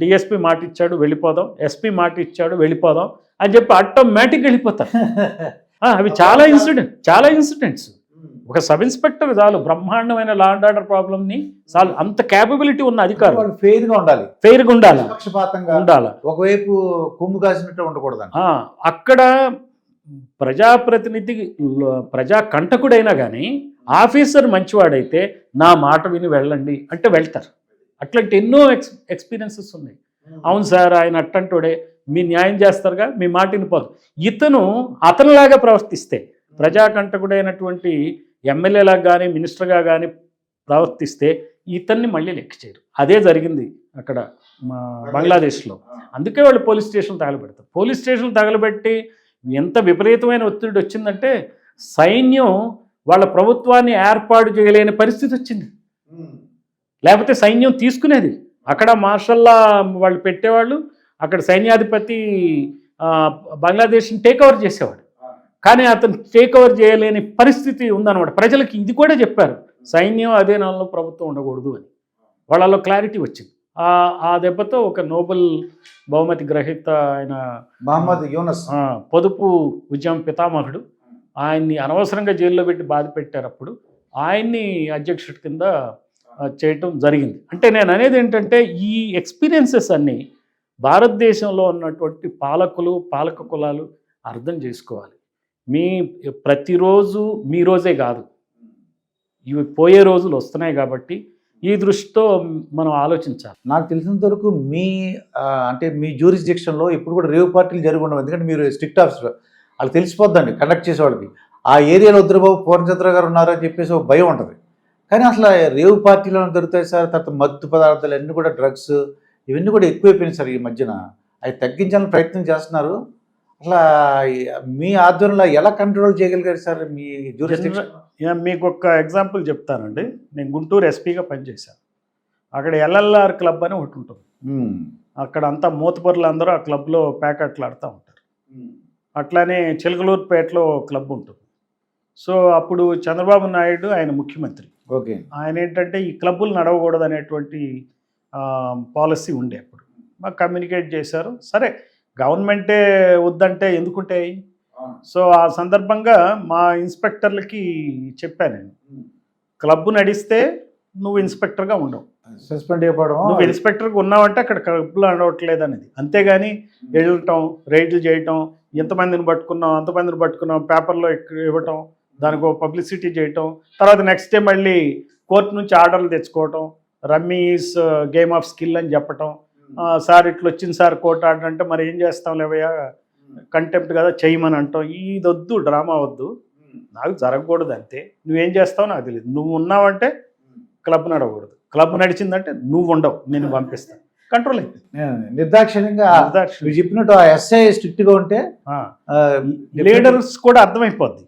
డిఎస్పి మాట ఇచ్చాడు వెళ్ళిపోదాం, ఎస్పీ మాట ఇచ్చాడు వెళ్ళిపోదాం అని చెప్పి ఆటోమేటిక్గా వెళ్ళిపోతారు. అవి చాలా ఇన్సిడెంట్స్. ఒక సబ్ ఇన్స్పెక్టర్ చాలు బ్రహ్మాండమైన లా అండ్ ఆర్డర్ ప్రాబ్లమ్ని చాలు, అంత క్యాపబిలిటీ ఉన్న అధికారులు ఫెయిర్గా ఉండాలి, పక్షపాతంగా ఉండాలి, ఒకవైపు కొమ్ము కాసినట్టు ఉండకూడదు. అక్కడ ప్రజాప్రతినిధి ప్రజా కంటకుడైనా కానీ ఆఫీసర్ మంచివాడైతే నా మాట విని వెళ్ళండి అంటే వెళ్తారు. అట్లాంటి ఎన్నో ఎక్స్పీరియన్సెస్ ఉన్నాయి. అవును సార్ ఆయన అట్టంటోడే, మీ న్యాయం చేస్తారుగా, మీ మాట వినిపోదు. అతనిలాగా ప్రవర్తిస్తే, ప్రజాకంటకుడైనటువంటి ఎమ్మెల్యేలాగా కానీ మినిస్టర్గా కానీ ప్రవర్తిస్తే ఇతన్ని మళ్ళీ లెక్క చేయరు. అదే జరిగింది అక్కడ బంగ్లాదేశ్లో. అందుకే వాళ్ళు పోలీస్ స్టేషన్ తగలబెడతారు. పోలీస్ స్టేషన్ తగలబెట్టి ఎంత విపరీతమైన ఒత్తిడి వచ్చిందంటే సైన్యం వాళ్ళ ప్రభుత్వాన్ని ఏర్పాటు చేయలేని పరిస్థితి వచ్చింది. లేకపోతే సైన్యం తీసుకునేది. అక్కడ మార్షల్లా వాళ్ళు పెట్టేవాళ్ళు, అక్కడ సైన్యాధిపతి బంగ్లాదేశ్ని టేక్ ఓవర్ చేసేవాడు. కానీ అతను టేక్ ఓవర్ చేయలేని పరిస్థితి ఉందన్నమాట. ప్రజలకి ఇది కూడా చెప్పారు, సైన్యం అధీనంలో ప్రభుత్వం ఉండకూడదు అని. వాళ్ళలో క్లారిటీ వచ్చింది. ఆ దెబ్బతో ఒక నోబెల్ బహుమతి గ్రహీత ఆయన మహమ్మద్ యూనస్, పొదుపు ఉద్యమం పితామహుడు, ఆయన్ని అనవసరంగా జైల్లో పెట్టి బాధ పెట్టారు. అప్పుడు ఆయన్ని అధ్యక్షుడి కింద చేయటం జరిగింది. అంటే నేను అనేది ఏంటంటే ఈ ఎక్స్పీరియన్సెస్ అన్నీ భారతదేశంలో ఉన్నటువంటి పాలకులు, పాలక కులాలు అర్థం చేసుకోవాలి. ప్రతిరోజు మీ రోజే కాదు, ఇవి పోయే రోజులు వస్తున్నాయి కాబట్టి ఈ దృష్టితో మనం ఆలోచించాలి. నాకు తెలిసినంత వరకు అంటే మీ జ్యూరిస్డిక్షన్లో ఇప్పుడు కూడా రేవ్ పార్టీలు జరిగి ఉండవు. ఎందుకంటే మీరు స్ట్రిక్ట్ ఆఫీసర్, వాళ్ళకి తెలిసిపోద్దండి కండక్ట్ చేసేవాళ్ళకి, ఆ ఏరియాలో వద్దురుబాబు పూర్ణచంద్ర గారు ఉన్నారని చెప్పేసి ఒక భయం ఉంటుంది. కానీ అసలు రేవ్ పార్టీలో దొరుకుతాయి సార్. తర్వాత మత్తు పదార్థాలు అన్నీ కూడా, డ్రగ్స్ ఇవన్నీ కూడా ఎక్కువైపోయినాయి సార్ ఈ మధ్యన. అవి తగ్గించాలని ప్రయత్నం చేస్తున్నారు. అట్లా మీ ఆధ్వర్యంలో ఎలా కంట్రోల్ చేయగలిగారు సార్ మీ జ్యూరిస్డిక్షన్? మీకు ఒక ఎగ్జాంపుల్ చెప్తానండి. నేను గుంటూరు ఎస్పీగా పనిచేశాను. అక్కడ ఎల్ఎల్ఆర్ క్లబ్ అని ఒకటి ఉంటుంది. అక్కడ అంతా మూతపరులు అందరూ ఆ క్లబ్లో ప్యాకెట్లు ఆడుతూ ఉంటారు. అట్లానే చిలకలూరుపేటలో క్లబ్ ఉంటుంది. సో అప్పుడు చంద్రబాబు నాయుడు ఆయన ముఖ్యమంత్రి. ఓకే. ఆయన ఏంటంటే ఈ క్లబ్బులు నడవకూడదు అనేటువంటి పాలసీ ఉండే. అప్పుడు మాకు కమ్యూనికేట్ చేశారు. సరే గవర్నమెంటే వద్దంటే ఎందుకుంటాయి. సో ఆ సందర్భంగా మా ఇన్స్పెక్టర్లకి చెప్పాను నేను, క్లబ్ నడిస్తే నువ్వు ఇన్స్పెక్టర్గా ఉండవు, సస్పెండ్ అయిపోవడం, నువ్వు ఇన్స్పెక్టర్గా ఉన్నావంటే అక్కడ క్లబ్లో నడవట్లేదు అనేది. అంతేగాని వెళ్ళటం, రైడ్లు చేయటం, ఎంతమందిని పట్టుకున్నాం అంతమందిని పట్టుకున్నాం పేపర్లో ఇవ్వటం, దానికి ఒక పబ్లిసిటీ చేయటం, తర్వాత నెక్స్ట్ డే మళ్ళీ కోర్టు నుంచి ఆర్డర్లు తెచ్చుకోవటం, rummy is game of skill అని చెప్పటం, సార్ ఇట్లా వచ్చింది సార్ కోర్టు ఆర్డర్ అంటే మరి ఏం చేస్తాం లేవయ్యా కంటెంప్ట్ కదా చేయమని అంటాం. ఇది వద్దు, డ్రామా వద్దు, నాకు జరగకూడదు అంతే. నువ్వేం చేస్తావు నాకు తెలియదు. నువ్వు ఉన్నావంటే క్లబ్ నడవకూడదు, క్లబ్ నడిచిందంటే నువ్వు ఉండవు, నేను పంపిస్తాను. కంట్రోల్ అయిపోయింది నిర్దాక్షిణ్యంగా. మీరు చెప్పినట్టు ఆ ఎస్ఐ స్ట్రిక్ట్గా ఉంటే లీడర్స్ కూడా అర్థమైపోద్ది.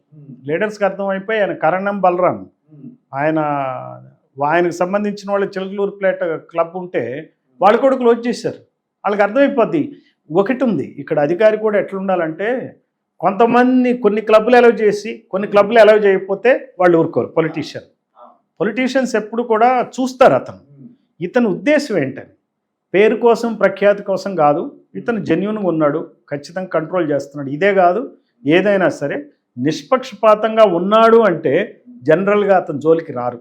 లీడర్స్కి అర్థమైపోయి ఆయన కరణం బలరాం ఆయనకు సంబంధించిన వాళ్ళు చిలకలూరుపేట క్లబ్ ఉంటే వాళ్ళు కూడా క్లోజ్ చేశారు. వాళ్ళకి అర్థమైపోద్ది. ఒకటి ఉంది ఇక్కడ, అధికారి కూడా ఎట్లుండాలంటే కొంతమంది కొన్ని క్లబ్లు అలౌ చేసి కొన్ని క్లబ్లు అలౌ చేయకపోతే వాళ్ళు ఊరుకోరు. పొలిటీషియన్స్ ఎప్పుడు కూడా చూస్తారు ఇతని ఉద్దేశం ఏంటని. పేరు కోసం ప్రఖ్యాతి కోసం కాదు, ఇతను జెన్యూన్గా ఉన్నాడు, ఖచ్చితంగా కంట్రోల్ చేస్తున్నాడు. ఇదే కాదు, ఏదైనా సరే నిష్పక్షపాతంగా ఉన్నాడు అంటే జనరల్గా అతను జోలికి రారు.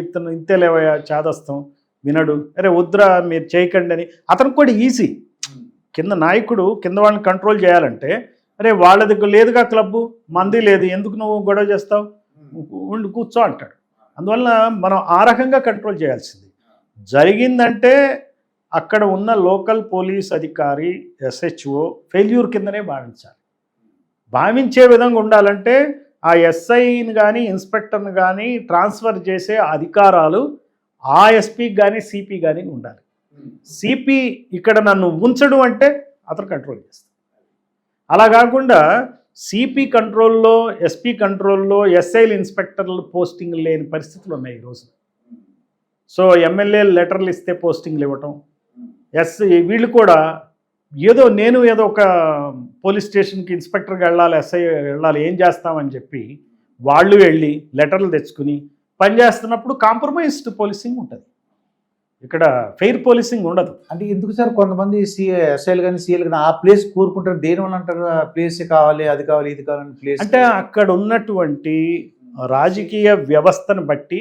ఇతను ఇంతే లేవయా చాదస్తం, వినడు, అరే వద్దురా మీరు చేయకండి అని. అతనికి కూడా ఈజీ. కింద నాయకుడు కింద వాళ్ళని కంట్రోల్ చేయాలంటే, అరే వాళ్ళది లేదుగా క్లబ్బు, మంది లేదు, ఎందుకు నువ్వు గొడవ చేస్తావు, ఉండి కూర్చో అంటాడు. అందువల్ల మనం ఆ రకంగా కంట్రోల్ చేయాల్సింది. జరిగిందంటే అక్కడ ఉన్న లోకల్ పోలీస్ అధికారి SHO ఫెయిల్యూర్ కిందనే భావించాలి. భావించే విధంగా ఉండాలంటే ఆ SIని కానీ ఇన్స్పెక్టర్ని కానీ ట్రాన్స్ఫర్ చేసే అధికారాలు ఆ ఎస్పీకి కానీ సిపి కానీ ఉండాలి. సిపి ఇక్కడ నన్ను ఉంచడు అంటే అతను కంట్రోల్ చేస్తాడు. అలా కాకుండా సిపి కంట్రోల్లో, ఎస్పీ కంట్రోల్లో SIలు ఇన్స్పెక్టర్లు పోస్టింగ్లు లేని పరిస్థితులు ఉన్నాయి ఈరోజు. సో ఎమ్మెల్యే లెటర్లు ఇస్తే పోస్టింగ్లు ఇవ్వటం, వీళ్ళు కూడా నేను ఏదో ఒక పోలీస్ స్టేషన్కి ఇన్స్పెక్టర్కి వెళ్ళాలి, SI వెళ్ళాలి, ఏం చేస్తామని చెప్పి వాళ్ళు వెళ్ళి లెటర్లు తెచ్చుకుని పనిచేస్తున్నప్పుడు కాంప్రమైజ్డ్ పోలీసింగ్ ఉంటుంది. ఇక్కడ ఫెయిర్ పోలీసింగ్ ఉండదు. అంటే ఎందుకు సార్ కొంతమంది SIలు కానీ CIలు కానీ ఆ ప్లేస్ కోరుకుంటారు, దేనివల్ల అంటారు ఆ ప్లేస్ కావాలి, అది కావాలి, ఇది కావాలని ప్లేస్ అంటే అక్కడ ఉన్నటువంటి రాజకీయ వ్యవస్థను బట్టి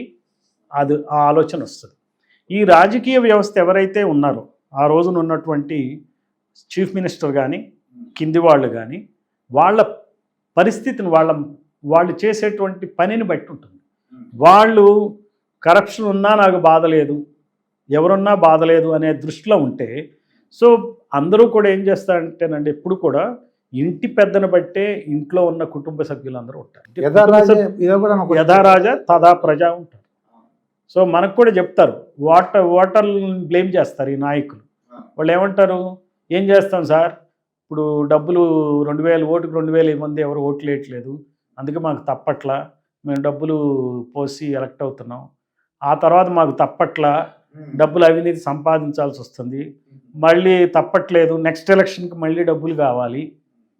అది ఆ ఆలోచన వస్తుంది. ఈ రాజకీయ వ్యవస్థ ఎవరైతే ఉన్నారో ఆ రోజున ఉన్నటువంటి చీఫ్ మినిస్టర్ కానీ కింది వాళ్ళు కానీ వాళ్ళ పరిస్థితిని వాళ్ళు చేసేటువంటి పనిని బట్టి ఉంటుంది. వాళ్ళు కరప్షన్ ఉన్నా నాకు బాధ లేదు, ఎవరున్నా బాధ లేదు అనే దృష్టిలో ఉంటే, సో అందరూ కూడా ఏం చేస్తారంటేనండి, ఎప్పుడు కూడా ఇంటి పెద్దను బట్టే ఇంట్లో ఉన్న కుటుంబ సభ్యులందరూ ఉంటారు. యథారాజా తదా ప్రజ ఉంటారు. సో మనకు కూడా చెప్తారు, ఓటర్లను బ్లేమ్ చేస్తారు ఈ నాయకులు. వాళ్ళు ఏమంటారు, ఏం చేస్తాం సార్, ఇప్పుడు డబ్బులు 2000 ఓటుకు 2000 మంది ఎవరు ఓట్లు వేయట్లేదు, అందుకే మాకు తప్పట్లా, మేము డబ్బులు పోసి ఎలక్ట్ అవుతున్నాం, ఆ తర్వాత మాకు తప్పట్లా, డబ్బులు అవినీతి సంపాదించాల్సి వస్తుంది, మళ్ళీ తప్పట్లేదు, నెక్స్ట్ ఎలక్షన్కి మళ్ళీ డబ్బులు కావాలి.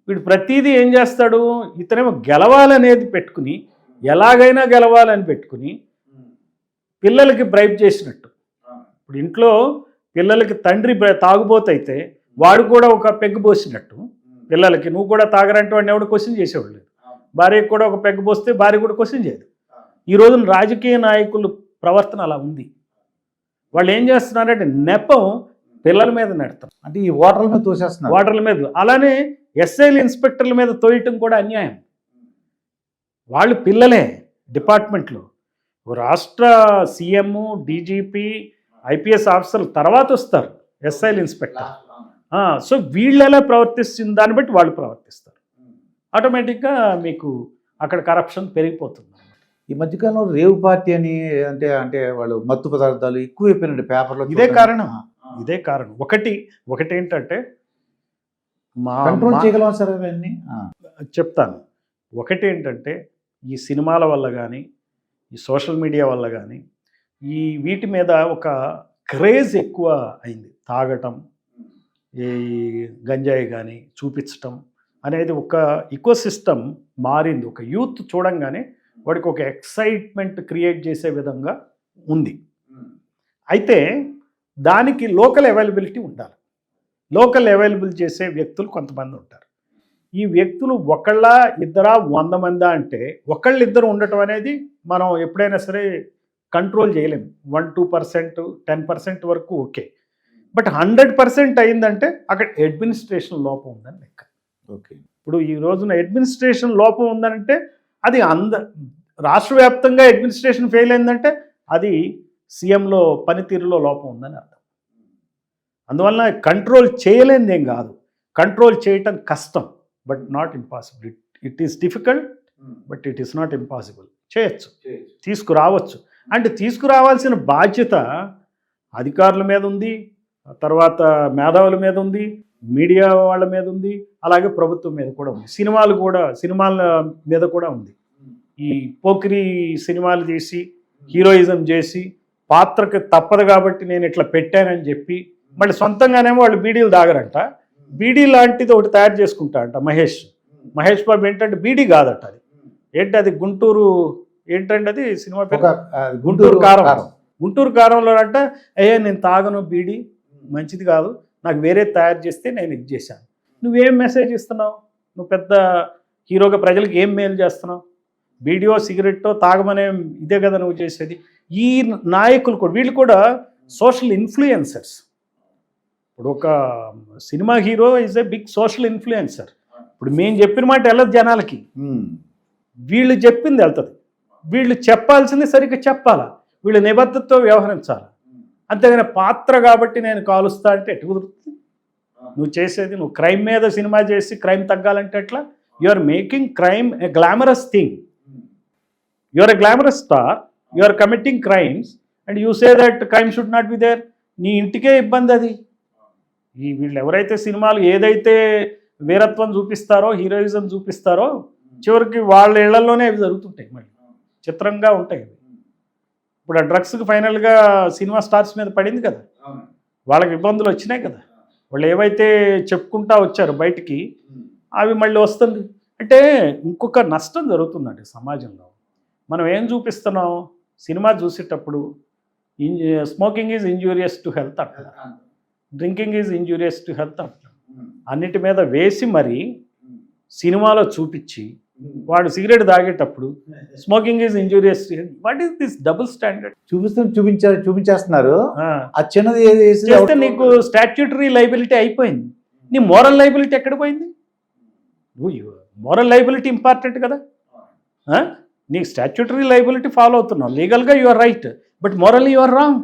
వీడు ప్రతిదీ ఏం చేస్తాడు, ఇతనేమో గెలవాలనేది పెట్టుకుని, ఎలాగైనా గెలవాలని పెట్టుకుని పిల్లలకి బ్రైబ్ చేసినట్టు. ఇప్పుడు ఇంట్లో పిల్లలకి తండ్రి తాగుబోతైతే వాడు కూడా ఒక పెగ్గు పోసినట్టు పిల్లలకి, నువ్వు కూడా తాగరంటే వాడిని ఎవడు క్వశ్చన్ చేసేవాళ్ళు లేదు. భార్యకు కూడా ఒక పెగ్గు పోస్తే భార్య కూడా క్వశ్చన్ చేయదు. ఈ రోజున రాజకీయ నాయకులు ప్రవర్తన అలా ఉంది. వాళ్ళు ఏం చేస్తున్నారంటే నెపం పిల్లల మీద నెడతారు, అంటే ఈ ఓటర్ల మీద తోసేస్తున్నారు, ఓటర్ల మీద. అలానే SIలు ఇన్స్పెక్టర్ల మీద తోయటం కూడా అన్యాయం. వాళ్ళు పిల్లలే డిపార్ట్మెంట్లో. రాష్ట్ర CM, DGP, IPS ఆఫీసర్లు తర్వాత వస్తారు SIలు ఇన్స్పెక్టర్. సో వీళ్ళు ఎలా ప్రవర్తిస్తుంది దాన్ని బట్టి వాళ్ళు ప్రవర్తిస్తారు. ఆటోమేటిక్గా మీకు అక్కడ కరప్షన్ పెరిగిపోతుంది. ఈ మధ్యకాలంలో రేవ్ పార్టీ అని అంటే వాళ్ళు మత్తు పదార్థాలు ఎక్కువైపోయినాయి పేపర్లో. ఇదే కారణం. ఒకటి ఏంటంటే కంట్రోల్ చేయగలం సార్ అవన్నీ చెప్తాను. ఒకటి ఏంటంటే ఈ సినిమాల వల్ల కానీ, ఈ సోషల్ మీడియా వల్ల కానీ, ఈ వీటి మీద ఒక క్రేజ్ ఎక్కువ అయింది. తాగటం, ఈ గంజాయి కానీ చూపించటం అనేది ఒక ఇకోసిస్టమ్ మారింది. ఒక యూత్ చూడంగానే వాడికి ఒక ఎక్సైట్మెంట్ క్రియేట్ చేసే విధంగా ఉంది. అయితే దానికి లోకల్ అవైలబిలిటీ ఉండాలి. లోకల్ అవైలబుల్ చేసే వ్యక్తులు కొంతమంది ఉంటారు. ఈ వ్యక్తులు ఒకళ్ళ ఇద్దరా 100 మందా అంటే ఒకళ్ళిద్దరు ఉండటం అనేది మనం ఎప్పుడైనా సరే కంట్రోల్ చేయలేము. 1-2%, 10% వరకు ఓకే. బట్ 100% అయిందంటే అక్కడ అడ్మినిస్ట్రేషన్ లోపం ఉందని లెక్క. ఓకే. ఇప్పుడు ఈ రోజున అడ్మినిస్ట్రేషన్ లోపం ఉందంటే అది రాష్ట్ర వ్యాప్తంగా అడ్మినిస్ట్రేషన్ ఫెయిల్ అయిందంటే అది సీఎంలో పనితీరులో లోపం ఉందని అర్థం. అందువల్ల కంట్రోల్ చేయలేనిదేం కాదు, కంట్రోల్ చేయటం కష్టం, but not impossible. It is difficult, but it is not impossible. చేయొచ్చు, తీసుకురావచ్చు. అంటే తీసుకురావాల్సిన బాధ్యత అధికారుల మీద ఉంది, తర్వాత మేధావుల మీద ఉంది, మీడియా వాళ్ళ మీద ఉంది, అలాగే ప్రభుత్వం మీద కూడా ఉంది. సినిమాల మీద కూడా ఉంది. ఈ పోకిరి సినిమాలు చేసి హీరోయిజం చేసి పాత్రకి తప్పదు కాబట్టి నేను ఇట్లా పెట్టానని చెప్పి మళ్ళీ సొంతంగానేమో వాళ్ళు బీడీలు తాగరంట. బీడీ లాంటిది ఒకటి తయారు చేసుకుంటాడంట మహేష్ బాబు. ఏంటంటే బీడీ కాదట, అది ఏంటి, అది గుంటూరు ఏంటంటే అది సినిమా పేరు గుంటూరు కారం. గుంటూరు కారంలో అంట నేను తాగను, బీడీ మంచిది కాదు, నాకు వేరే తయారు చేస్తే నేను ఇది చేశాను. నువ్వేం మెసేజ్ ఇస్తున్నావు? నువ్వు పెద్ద హీరోగా ప్రజలకు ఏం మేలు చేస్తున్నావు? బీడియో సిగరెట్టో తాగమనే ఇదే కదా నువ్వు చేసేది. ఈ నాయకులు కూడా వీళ్ళు కూడా సోషల్ ఇన్ఫ్లుయెన్సర్స్. ఇప్పుడు ఒక cinema hero is a big social influencer. ఇప్పుడు మేము చెప్పిన మాట వెళ్ళదు జనాలకి, వీళ్ళు చెప్పింది వెళ్తుంది. వీళ్ళు చెప్పాల్సింది సరిగ్గా చెప్పాలా, వీళ్ళు నిబద్ధతతో వ్యవహరించాలి. అంతేగాని పాత్ర కాబట్టి నేను కాలుస్తా అంటే ఎటు కుదురుతుంది? నువ్వు చేసేది, నువ్వు క్రైమ్ మీద సినిమా చేసి క్రైమ్ తగ్గాలంటే ఎట్లా? You are making crime a glamorous thing. You are a glamorous star, you are committing crimes and you say that crime should not be there. నీ ఇంటికే ఇబ్బంది అది. వీళ్ళు ఎవరైతే సినిమాలు ఏదైతే వీరత్వం చూపిస్తారో, హీరోయిజం చూపిస్తారో, చివరికి వాళ్ళ ఇళ్లలోనే అవి జరుగుతుంటాయి. మళ్ళీ చిత్రంగా ఉంటాయి. ఇప్పుడు ఆ డ్రగ్స్కి ఫైనల్గా సినిమా స్టార్స్ మీద పడింది కదా, వాళ్ళకి ఇబ్బందులు వచ్చినాయి కదా. వాళ్ళు ఏవైతే చెప్పుకుంటా వచ్చారు బయటికి, అవి మళ్ళీ వస్తుంది. అంటే ఇంకొక నష్టం జరుగుతుందండి సమాజంలో. మనం ఏం చూపిస్తున్నాం సినిమా చూసేటప్పుడు? Smoking is injurious to health అంటారు, drinking is injurious to health అంటారు. అన్నిటి మీద వేసి మరి సినిమాలో చూపించి వాడు సిగరెట్ తాగేటప్పుడు smoking is injurious to health. What is this double standard? చూపించేస్తున్నారు. ఆ చిన్నది చేస్తే నీకు స్టాట్యూటరీ లైబిలిటీ అయిపోయింది, నీ మోరల్ లైబిలిటీ ఎక్కడ పోయింది? మోరల్ లైబిలిటీ ఇంపార్టెంట్ కదా. నీకు స్టాట్యూటరీ లైబిలిటీ ఫాలో అవుతున్నావు, లీగల్గా you are right, but morally you are wrong.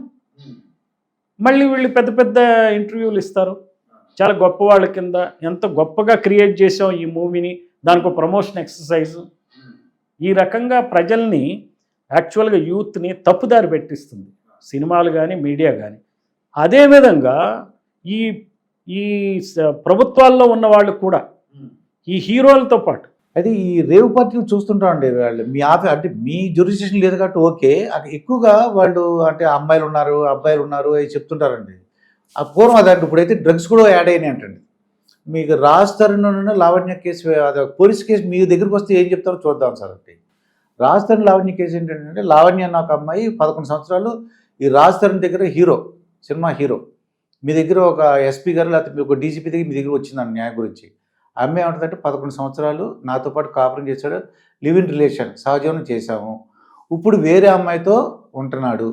మళ్ళీ వీళ్ళు పెద్ద పెద్ద ఇంటర్వ్యూలు ఇస్తారు, చాలా గొప్ప వాళ్ళ కింద ఎంత గొప్పగా క్రియేట్ చేసాం ఈ మూవీని, దానికి ప్రమోషన్ ఎక్సర్సైజ్. ఈ రకంగా ప్రజల్ని, యాక్చువల్గా యూత్ని తప్పుదారి పెట్టిస్తుంది సినిమాలు కానీ మీడియా కానీ. అదేవిధంగా ఈ ఈ ప్రభుత్వాల్లో ఉన్న వాళ్ళు కూడా ఈ హీరోలతో పాటు అయితే ఈ రేవ్ పార్టీలు చూస్తుంటామండి. వాళ్ళు మీ అంటే మీ జ్యూరిడిక్షన్ లేదు కాబట్టి ఓకే, అక్కడ ఎక్కువగా వాళ్ళు అంటే అమ్మాయిలు ఉన్నారు, అబ్బాయిలు ఉన్నారు అవి చెప్తుంటారండి. ఆ పూర్వం అదంటే ఇప్పుడైతే డ్రగ్స్ కూడా యాడ్ అయినాయి అంటండి. మీకు రాజ్ తరుణ్ లావణ్య కేసు, అది పోలీస్ కేసు మీ దగ్గరికి వస్తే ఏం చెప్తారో చూద్దాం సార్. అంటే రాజ్ తరుణ్ లావణ్య కేసు ఏంటంటే, లావణ్య అన్న ఒక అమ్మాయి 11 సంవత్సరాలు ఈ రాజ్ తరుణ్ దగ్గర హీరో, సినిమా హీరో, మీ దగ్గర ఒక ఎస్పీ గారు లేకపోతే ఒక డీజీపీ దగ్గర మీ దగ్గర వచ్చిందండి న్యాయం గురించి. అమ్మాయి ఏమంటుందంటే 11 సంవత్సరాలు నాతో పాటు కాపురం చేశాడు, లివ్ ఇన్ రిలేషన్, సహజీవనం చేశాము, ఇప్పుడు వేరే అమ్మాయితో ఉంటున్నాడు,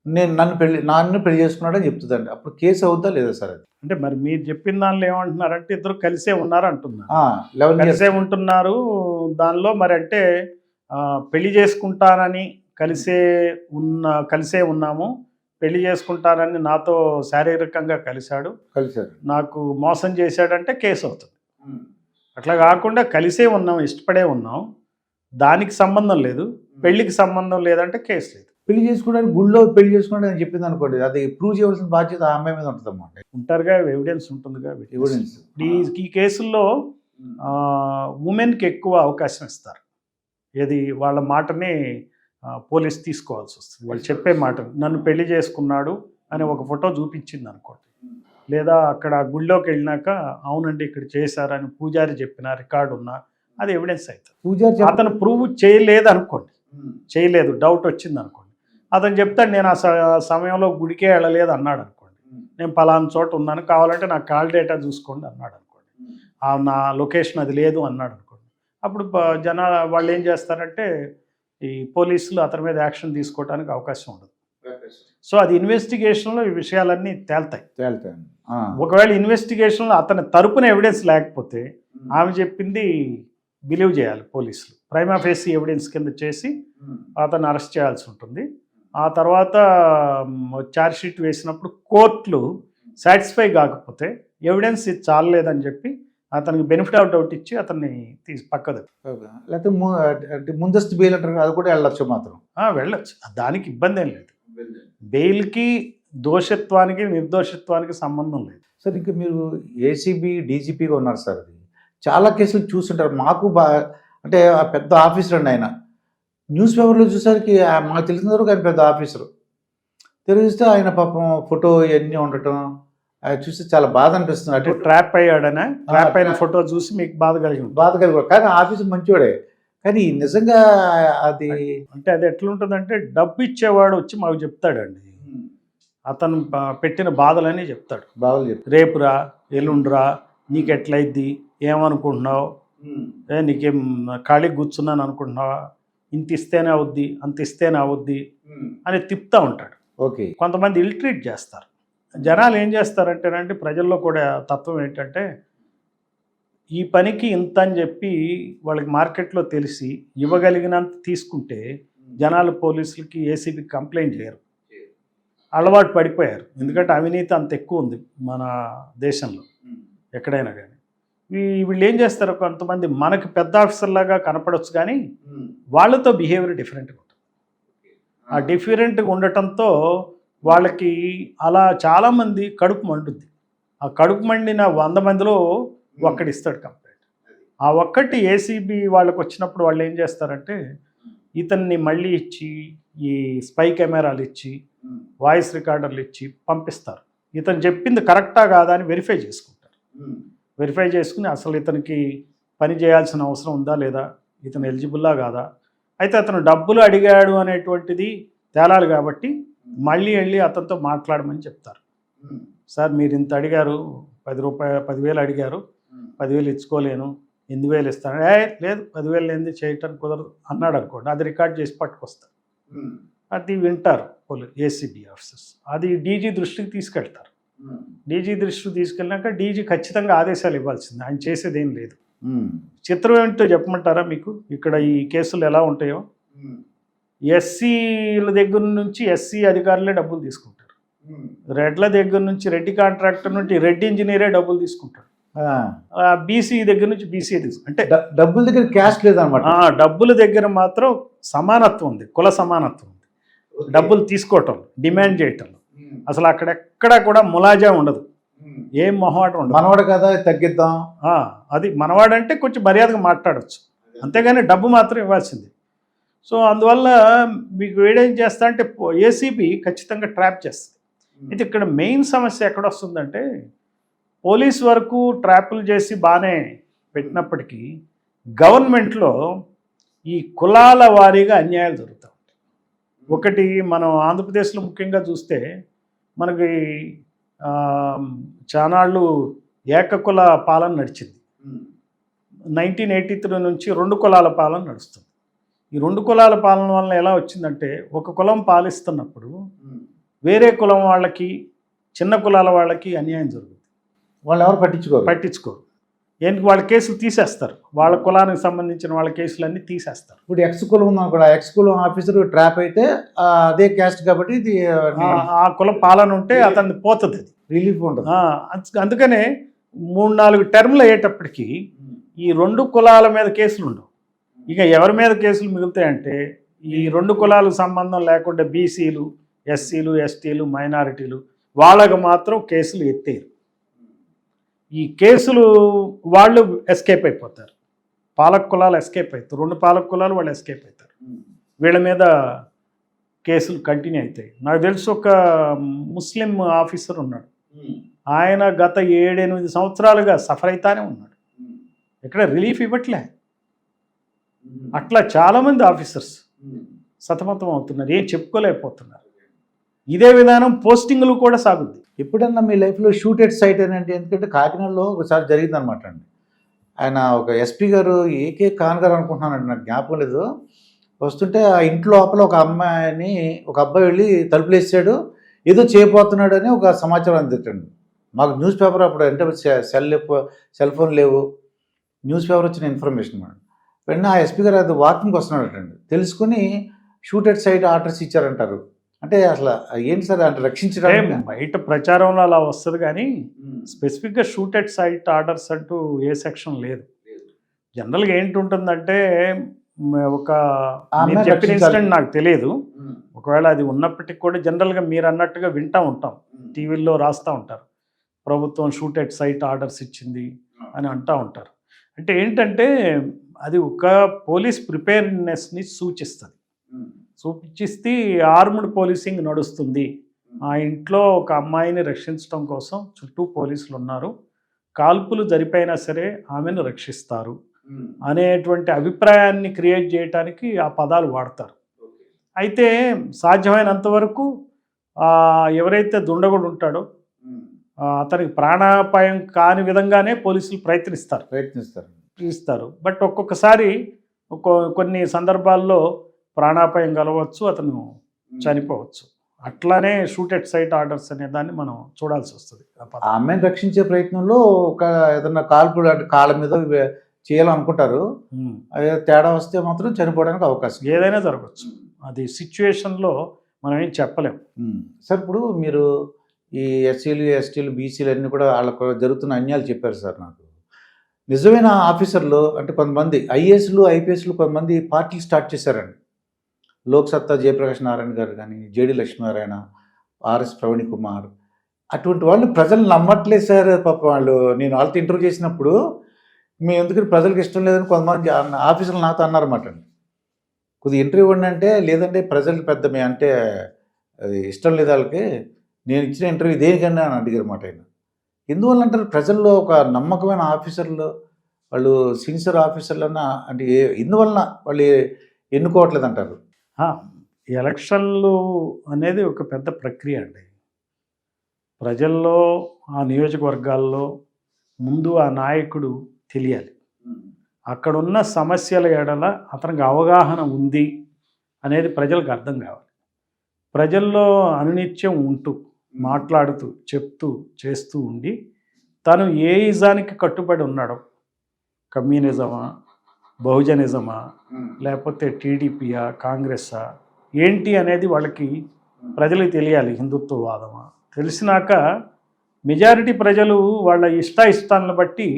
నన్ను పెళ్లి చేసుకున్నాడు అని చెప్తుందండి. అప్పుడు కేసు అవుద్దా లేదా సార్? అది అంటే మరి మీరు చెప్పిన దానిలో ఏమంటున్నారంటే ఇద్దరు కలిసే ఉన్నారు అంటున్నారు. 11 కలిసే ఉంటున్నారు దానిలో. మరి అంటే పెళ్లి చేసుకుంటానని కలిసే ఉన్నాము, పెళ్లి చేసుకుంటానని నాతో శారీరకంగా కలిశాడు, నాకు మోసం చేశాడంటే కేసు అవుతుంది. అట్లా కాకుండా కలిసే ఉన్నాం, ఇష్టపడే ఉన్నాం, దానికి సంబంధం లేదు, పెళ్లికి సంబంధం లేదంటే కేసు లేదు. పెళ్లి చేసుకోవడానికి గుళ్ళో పెళ్లి చేసుకోవడానికి అని చెప్పింది అనుకోండి, అది ప్రూవ్ చేయవలసిన బాధ్యత ఆ అమ్మాయి మీద ఉంటుంది అన్నమాట. ఉంటారుగా, ఎవిడెన్స్ ఉంటుందిగా. ఎవిడెన్స్ ఈ కేసుల్లో ఉమెన్కి ఎక్కువ అవకాశం ఇస్తారు. ఏది వాళ్ళ మాటని పోలీస్ తీసుకోవాల్సి వస్తుంది. వాళ్ళు చెప్పే మాట, నన్ను పెళ్లి చేసుకున్నాడు అని ఒక ఫోటో చూపించింది అనుకోండి, లేదా అక్కడ గుళ్ళోకి వెళ్ళినాక అవునండి ఇక్కడ చేశారని పూజారి చెప్పిన రికార్డు ఉన్నా అది ఎవిడెన్స్ అవుతుంది. పూజారి అతను ప్రూవ్ చేయలేదు అనుకోండి, చేయలేదు, డౌట్ వచ్చింది అనుకోండి, అతను చెప్తాడు నేను ఆ సమయంలో గుడికే వెళ్ళలేదు అన్నాడు అనుకోండి, నేను పలానా చోట ఉన్నాను, కావాలంటే నా కాల్ డేటా చూసుకోండి అన్నాడు అనుకోండి, నా లొకేషన్ అది లేదు అన్నాడు అనుకోండి, అప్పుడు వాళ్ళు ఏం చేస్తారంటే ఈ పోలీసులు అతని మీద యాక్షన్ తీసుకోవడానికి అవకాశం ఉండదు. సో అది ఇన్వెస్టిగేషన్లో ఈ విషయాలన్నీ తేల్తాయి. ఒకవేళ ఇన్వెస్టిగేషన్లో అతని తరపున ఎవిడెన్స్ లేకపోతే ఆమె చెప్పింది బిలీవ్ చేయాలి పోలీసులు. ప్రైమా ఫేసి ఎవిడెన్స్ కింద చేసి అతన్ని అరెస్ట్ చేయాల్సి ఉంటుంది. ఆ తర్వాత ఛార్జ్షీట్ వేసినప్పుడు కోర్టులు సాటిస్ఫై కాకపోతే ఎవిడెన్స్ ఇది చాలలేదని చెప్పి అతనికి బెనిఫిట్ ఆఫ్ డౌట్ ఇచ్చి అతన్ని పక్కదు. లేకపోతే ముందస్తు బెయిల్ అంటారు, అది కూడా వెళ్ళొచ్చు మాత్రం. వెళ్ళొచ్చు, దానికి ఇబ్బంది ఏం లేదు. బెయిల్కి దోషత్వానికి నిర్దోషత్వానికి సంబంధం లేదు సార్. ఇంకా మీరు ఏసీబీ డీజీపీగా ఉన్నారు సార్, అది చాలా కేసులు చూస్తుంటారు. మాకు అంటే ఆ పెద్ద ఆఫీసర్ అండి ఆయన. న్యూస్ పేపర్లో చూసరికి మాకు తెలిసిన వరకు ఆయన పెద్ద ఆఫీసరు. తెలిస్తే ఆయన పాపం ఫోటో ఇవన్నీ ఉండటం అది చూస్తే చాలా బాధ అనిపిస్తుంది. అంటే ట్రాప్ అయ్యాడనే, ట్రాప్ అయిన ఫోటో చూసి మీకు బాధ కలిగి కానీ ఆఫీసర్ మంచివాడే, కానీ నిజంగా అది అంటే అది ఎట్లుంటుందంటే డబ్బు ఇచ్చేవాడు వచ్చి మాకు చెప్తాడండి, అతను పెట్టిన బాధలని చెప్తాడు. రేపురా ఎల్లుండ్రా నీకు ఎట్లయిద్ది, ఏమనుకుంటున్నావు, నీకేం ఖాళీ కూర్చున్నాను అనుకుంటున్నావా, ఇంత ఇస్తేనే అవుద్ది అంత ఇస్తేనే అవుద్ది అని తిప్పుతూ ఉంటాడు. ఓకే. కొంతమంది ఇల్ట్రీట్ చేస్తారు. జనాలు ఏం చేస్తారంటేనంటే ప్రజల్లో కూడా తత్వం ఏంటంటే ఈ పనికి ఇంత అని చెప్పి వాళ్ళకి మార్కెట్లో తెలిసి ఇవ్వగలిగినంత తీసుకుంటే జనాలు పోలీసులకి ఏసీబీకి కంప్లైంట్ చేయరు. అలవాటు పడిపోయారు. ఎందుకంటే అవినీతి అంత ఎక్కువ ఉంది మన దేశంలో ఎక్కడైనా కానీ. వీళ్ళు ఏం చేస్తారు, కొంతమంది మనకి పెద్ద ఆఫీసర్లాగా కనపడవచ్చు కానీ వాళ్ళతో బిహేవియర్ డిఫరెంట్గా ఉంటుంది. ఆ డిఫరెంట్గా ఉండటంతో వాళ్ళకి అలా చాలామంది కడుపు మండుద్ది. ఆ కడుపు మండిన 100 మందిలో ఒక్కడు ఇస్తాడు కంప్లైంట్. ఆ ఒక్కటి ఏసీబీ వాళ్ళకి వచ్చినప్పుడు వాళ్ళు ఏం చేస్తారంటే ఇతన్ని మళ్ళీ ఇచ్చి ఈ స్పై కెమెరాలు ఇచ్చి వాయిస్ రికార్డర్లు ఇచ్చి పంపిస్తారు. ఇతను చెప్పింది కరెక్టా కాదా అని వెరిఫై చేసుకుంటారు. వెరిఫై చేసుకుని అసలు ఇతనికి పని చేయాల్సిన అవసరం ఉందా లేదా, ఇతను ఎలిజిబుల్లా కాదా, అయితే అతను డబ్బులు అడిగాడు అనేటువంటిది తేలాలి కాబట్టి మళ్ళీ వెళ్ళి అతనితో మాట్లాడమని చెప్తారు. సార్ మీరు ఇంత అడిగారు, 10,000 అడిగారు, 10,000 ఇచ్చుకోలేను, 8,000 ఇస్తాను. లేదు 10,000 లేనిది చేయటానికి కుదరదు అన్నాడు అనుకోండి, అది రికార్డ్ చేసి పట్టుకొస్తారు. అది వింటారు ఏసీబీ ఆఫీసర్స్. అది డీజీ దృష్టికి తీసుకెళ్తారు. డీజీ దృష్టికి తీసుకెళ్ళినాక డీజీ ఖచ్చితంగా ఆదేశాలు ఇవ్వాల్సింది, ఆయన చేసేది ఏం లేదు. చిత్రం ఏంటో చెప్పమంటారా మీకు? ఇక్కడ ఈ కేసులు ఎలా ఉంటాయో, ఎస్సీల దగ్గర నుంచి ఎస్సీ అధికారులే డబ్బులు తీసుకుంటారు, రెడ్ల దగ్గర నుంచి రెడ్డి కాంట్రాక్టర్ నుంచి రెడ్డి ఇంజనీరే డబ్బులు తీసుకుంటారు, బీసీ దగ్గర నుంచి బీసీ అంటే డబ్బుల దగ్గర క్యాష్ లేదన్నమాట. డబ్బుల దగ్గర మాత్రం సమానత్వం ఉంది, కుల సమానత్వం ఉంది. డబ్బులు తీసుకోవటం, డిమాండ్ చేయటం, అసలు అక్కడెక్కడ కూడా ములాజా ఉండదు, ఏం మొహమాటం ఉండదు. మనవాడు కదా తగ్గిద్దాం, అది మనవాడంటే కొంచెం మర్యాదగా మాట్లాడవచ్చు, అంతేగాని డబ్బు మాత్రం ఇవ్వాల్సింది. సో అందువల్ల మీకు వేడేం చేస్తా అంటే ఏసీబీ ఖచ్చితంగా ట్రాప్ చేస్తుంది. అయితే ఇక్కడ మెయిన్ సమస్య ఎక్కడ వస్తుందంటే పోలీస్ వరకు ట్రాపులు చేసి బాగానే పెట్టినప్పటికీ గవర్నమెంట్లో ఈ కులాల వారీగా అన్యాయాలు జరుగుతూ ఉంటాయి. ఒకటి మనం ఆంధ్రప్రదేశ్లో ముఖ్యంగా చూస్తే మనకి చానాళ్ళు ఏకకుల పాలన నడిచింది. 1983 నుంచి 2 కులాల పాలన నడుస్తుంది. ఈ 2 కులాల పాలన వల్ల ఎలా వచ్చిందంటే ఒక కులం పాలిస్తున్నప్పుడు వేరే కులం వాళ్ళకి, చిన్న కులాల వాళ్ళకి అన్యాయం జరుగుతుంది. వాళ్ళు ఎవరు పట్టించుకోరు. ఏంటి, వాళ్ళ కేసులు తీసేస్తారు, వాళ్ళ కులానికి సంబంధించిన వాళ్ళ కేసులన్నీ తీసేస్తారు. ఇప్పుడు ఎక్స్ కులం ఉందని కూడా ఎక్స్ కులం ఆఫీసర్ ట్రాప్ అయితే అదే క్యాస్ట్ కాబట్టి ఇది ఆ కులం పాలన ఉంటే అతన్ని పోతుంది, అది రిలీఫ్ ఉంటుంది. అందుకనే 3-4 టర్ములు అయ్యేటప్పటికి ఈ 2 కులాల మీద కేసులు ఉండవు. ఇక ఎవరి మీద కేసులు మిగులుతాయంటే ఈ 2 కులాలకు సంబంధం లేకుండా బీసీలు, ఎస్సీలు, ఎస్టీలు, మైనారిటీలు వాళ్ళకు మాత్రం కేసులు ఎత్తేరు. ఈ కేసులు వాళ్ళు ఎస్కేప్ అయిపోతారు, పాలక కులాలు ఎస్కేప్ అవుతారు, 2 పాలక కులాలు వాళ్ళు ఎస్కేప్ అవుతారు, వీళ్ళ మీద కేసులు కంటిన్యూ అవుతాయి. నాకు తెలుసు ఒక ముస్లిం ఆఫీసర్ ఉన్నాడు, ఆయన గత 7-8 సంవత్సరాలుగా సఫర్ అవుతానే ఉన్నాడు, ఇక్కడ రిలీఫ్ ఇవ్వట్లే. అట్లా చాలామంది ఆఫీసర్స్ సతమతం అవుతున్నారు, ఏం చెప్పుకోలేకపోతున్నారు. ఇదే విధానం పోస్టింగ్లు కూడా సాగుద్ది. ఎప్పుడన్నా మీ లైఫ్లో షూటెడ్ సైట్ అని అంటే, ఎందుకంటే కాకినాడలో ఒకసారి జరిగిందనమాట అండి. ఆయన ఒక ఎస్పీ గారు ఏకే ఖాన్ గారు అనుకుంటున్నానండి, నాకు జ్ఞాపకం లేదు, వస్తుంటే ఆ ఇంట్లో లోపల ఒక అబ్బాయి వెళ్ళి తలుపులు వేసాడు, ఏదో చేయబోతున్నాడు అని ఒక సమాచారం అందించండి మాకు. న్యూస్ పేపర్ అప్పుడు అంటే సెల్ ఫోన్ లేవు, న్యూస్ పేపర్ వచ్చిన ఇన్ఫర్మేషన్ మాట. వెంటనే ఆ ఎస్పీ గారు అది వాకింగ్కి వస్తున్నాడటండి, తెలుసుకుని షూటెడ్ సైట్ ఆర్డర్స్ ఇచ్చారంటారు. అంటే అసలు ఏంటి సార్ అంటే రక్షించడానికి? బయట ప్రచారంలో అలా వస్తుంది కానీ స్పెసిఫిక్గా షూటెడ్ సైట్ ఆర్డర్స్ అంటూ ఏ సెక్షన్ లేదు. జనరల్గా ఏంటి ఉంటుందంటే ఒక చెప్పిన ఇన్సిడెంట్ నాకు తెలియదు, ఒకవేళ అది ఉన్నప్పటికీ కూడా జనరల్గా మీరు అన్నట్టుగా వింటూ ఉంటాం, టీవీల్లో రాస్తూ ఉంటారు, ప్రభుత్వం షూటెడ్ సైట్ ఆర్డర్స్ ఇచ్చింది అని అంటూ ఉంటారు. అంటే ఏంటంటే అది ఒక పోలీస్ ప్రిపేర్నెస్ని సూచిస్తుంది. సూచిస్తే ఆర్మ్డ్ పోలీసింగ్ నడుస్తుంది, ఆ ఇంట్లో ఒక అమ్మాయిని రక్షించడం కోసం చుట్టూ పోలీసులు ఉన్నారు, కాల్పులు జరిపోయినా సరే ఆమెను రక్షిస్తారు అనేటువంటి అభిప్రాయాన్ని క్రియేట్ చేయడానికి ఆ పదాలు వాడతారు. అయితే సాధ్యమైనంత వరకు ఎవరైతే దుండగుడు ఉంటాడో అతనికి ప్రాణాపాయం కాని విధంగానే పోలీసులు ప్రయత్నిస్తారు. బట్ ఒక్కొక్కసారి కొన్ని సందర్భాల్లో ప్రాణాపాయం కలవచ్చు, అతను చనిపోవచ్చు. అట్లానే షూట్ ఎట్ సైట్ ఆర్డర్స్ అనే దాన్ని మనం చూడాల్సి వస్తుంది. ఆ అమ్మాయిని రక్షించే ప్రయత్నంలో ఒక ఏదన్నా కాల్పులు అంటే కాళ్ళ మీద చేయాలనుకుంటారు. అదే తేడా వస్తే మాత్రం చనిపోవడానికి అవకాశం. ఏదైనా జరగచ్చు. అది సిచ్యువేషన్లో మనం ఏం చెప్పలేం. సార్ ఇప్పుడు మీరు ఈ ఎస్సీలు, ఎస్టీలు, బీసీలు అన్నీ కూడా వాళ్ళకు జరుగుతున్న అన్యాయాలు చెప్పారు సార్ నాకు. నిజమైన ఆఫీసర్లు అంటే కొంతమంది ఐఏఎస్లు, ఐపీఎస్లు కొంతమంది పార్టీలు స్టార్ట్ చేశారండి. లోక్సత్తా జయప్రకాష్ నారాయణ గారు కానీ, జేడి లక్ష్మీనారాయణ, ఆర్ఎస్ ప్రవీణ్ కుమార్, అటువంటి వాళ్ళు ప్రజలు నమ్మట్లేదు సార్. పాపం వాళ్ళు, నేను వాళ్ళతో ఇంటర్వ్యూ చేసినప్పుడు మేము ఎందుకంటే ప్రజలకు ఇష్టం లేదని కొంతమంది ఆఫీసర్లు నాతో అన్నారన్నమాట అండి. కొద్దిగా ఇంటర్వ్యూ ఇవ్వండి అంటే, లేదంటే ప్రజలకు పెద్ద అంటే అది ఇష్టం లేదు వాళ్ళకి, నేను ఇచ్చిన ఇంటర్వ్యూ దేనికన్నా అని అడిగారు మాట ఆయన. ఎందువల్ల అంటారు ప్రజల్లో ఒక నమ్మకమైన ఆఫీసర్లు, వాళ్ళు సిన్సియర్ ఆఫీసర్లన్నా అంటే ఎందువలన వాళ్ళు ఎన్నుకోవట్లేదు అంటారు? ఎలక్షన్లు అనేది ఒక పెద్ద ప్రక్రియ అండి. ప్రజల్లో ఆ నియోజకవర్గాల్లో ముందు ఆ నాయకుడు తెలియాలి. అక్కడున్న సమస్యల ఎడల అతనికి అవగాహన ఉంది అనేది ప్రజలకు అర్థం కావాలి. ప్రజల్లో అనునిత్యం ఉంటూ మాట్లాడుతూ చెప్తూ చేస్తూ ఉండి తను ఏ ఇజానికి కట్టుబడి ఉన్నాడో, కమ్యూనిజమా, బహుజనిజమా, లేకపోతే టీడీపీయా, కాంగ్రెస్సా ఏంటి అనేది వాళ్ళకి ప్రజలకు తెలియాలి. హిందుత్వవాదమా తెలిసినాక మెజారిటీ ప్రజలు వాళ్ళ ఇష్టాలను బట్టి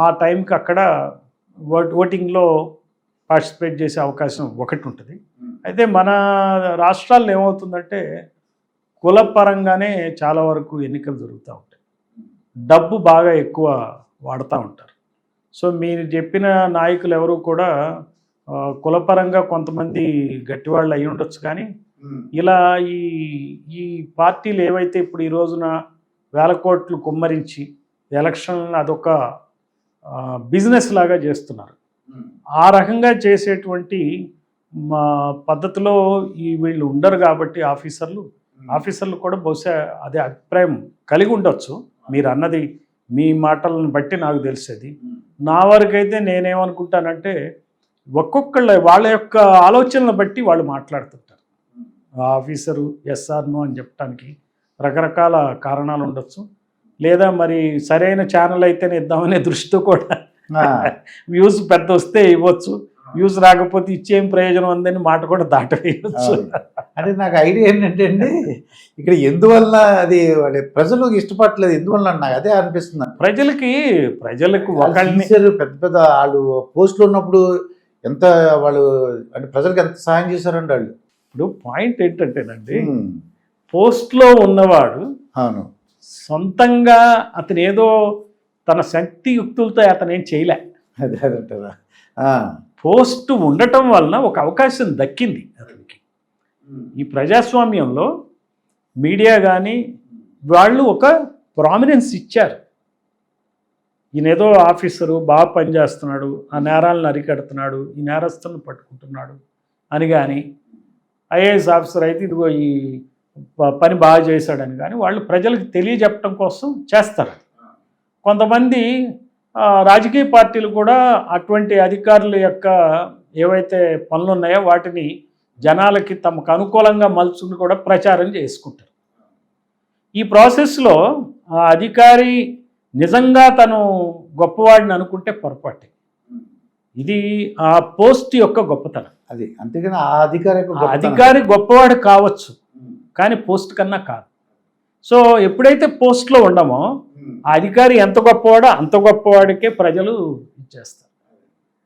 ఆ టైంకి అక్కడ ఓటింగ్లో పార్టిసిపేట్ చేసే అవకాశం ఒకటి ఉంటుంది. అయితే మన రాష్ట్రాల్లో ఏమవుతుందంటే కులపరంగానే చాలా వరకు ఎన్నికలు జరుగుతూ ఉంటాయి. డబ్బు బాగా ఎక్కువ వాడుతూ ఉంటారు. సో మీరు చెప్పిన నాయకులు ఎవరు కూడా కులపరంగా కొంతమంది గట్టివాళ్ళు అయి ఉండొచ్చు, కానీ ఇలా ఈ పార్టీలు ఏవైతే ఇప్పుడు ఈ రోజున వేల కోట్లు కుమ్మరించి ఎలక్షన్ అదొక బిజినెస్ లాగా చేస్తున్నారు. ఆ రకంగా చేసేటువంటి పద్ధతిలో వీళ్ళు ఉండరు కాబట్టి ఆఫీసర్లు కూడా బహుశా అదే అభిప్రాయం కలిగి ఉండొచ్చు. మీరు అన్నది మీ మాటలను బట్టి నాకు తెలిసేది. నా వరకైతే నేనేమనుకుంటానంటే వాళ్ళ యొక్క ఆలోచనలు బట్టి వాళ్ళు మాట్లాడుతుంటారు. ఆఫీసరు ఎస్ఆర్ నో అని చెప్పడానికి రకరకాల కారణాలు ఉండొచ్చు. లేదా మరి సరైన ఛానల్ అయితేనే ఇద్దామనే దృష్టితో కూడా వ్యూస్ పెద్ద వస్తే ఇవ్వచ్చు, వ్యూస్ రాకపోతే ఇచ్చేం ప్రయోజనం ఉందని మాట కూడా దాటవేయవచ్చు. అంటే నాకు ఐడియా ఏంటంటే అండి, ఇక్కడ ఎందువల్ల అది ప్రజలకు ఇష్టపడలేదు, ఎందువల్ల నాకు అదే అనిపిస్తుంది. ప్రజలకు ఒకళ్ళని పెద్ద పెద్ద వాళ్ళు పోస్టులు ఉన్నప్పుడు ఎంత వాళ్ళు అంటే ప్రజలకు ఎంత సహాయం చేశారండి వాళ్ళు. ఇప్పుడు పాయింట్ ఏంటంటేనండి, పోస్ట్లో ఉన్నవాడు అవును సొంతంగా అతను ఏదో తన శక్తియుక్తులతో అతను ఏం చేయలే. అదేంటారా, పోస్టు ఉండటం వలన ఒక అవకాశం దక్కింది అతనికి. ఈ ప్రజాస్వామ్యంలో మీడియా కానీ వాళ్ళు ఒక ప్రామినెన్స్ ఇచ్చారు. ఈయనేదో ఆఫీసరు బాగా పనిచేస్తున్నాడు, ఆ నేరాలను అరికడుతున్నాడు, ఈ నేరస్తులను పట్టుకుంటున్నాడు అని కానీ, ఐఏఎస్ ఆఫీసర్ అయితే ఇదిగో ఈ పని బాగా చేశాడని కానీ వాళ్ళు ప్రజలకు తెలియజెప్పడం కోసం చేస్తారు. కొంతమంది రాజకీయ పార్టీలు కూడా అటువంటి అధికారుల యొక్క ఏవైతే పనులు ఉన్నాయో వాటిని జనాలకి తమకు అనుకూలంగా మలుచుకుని కూడా ప్రచారం చేసుకుంటారు. ఈ ప్రాసెస్లో ఆ అధికారి నిజంగా తను గొప్పవాడిని అనుకుంటే పొరపాటే. ఇది ఆ పోస్ట్ యొక్క గొప్పతనం. అది అంతేగాని ఆ అధికారి గొప్పవాడు కావచ్చు, కానీ పోస్ట్ కన్నా కాదు. సో ఎప్పుడైతే పోస్ట్లో ఉండమో ఆ అధికారి ఎంత గొప్పవాడో అంత గొప్పవాడికే ప్రజలు ఇచ్చేస్తారు.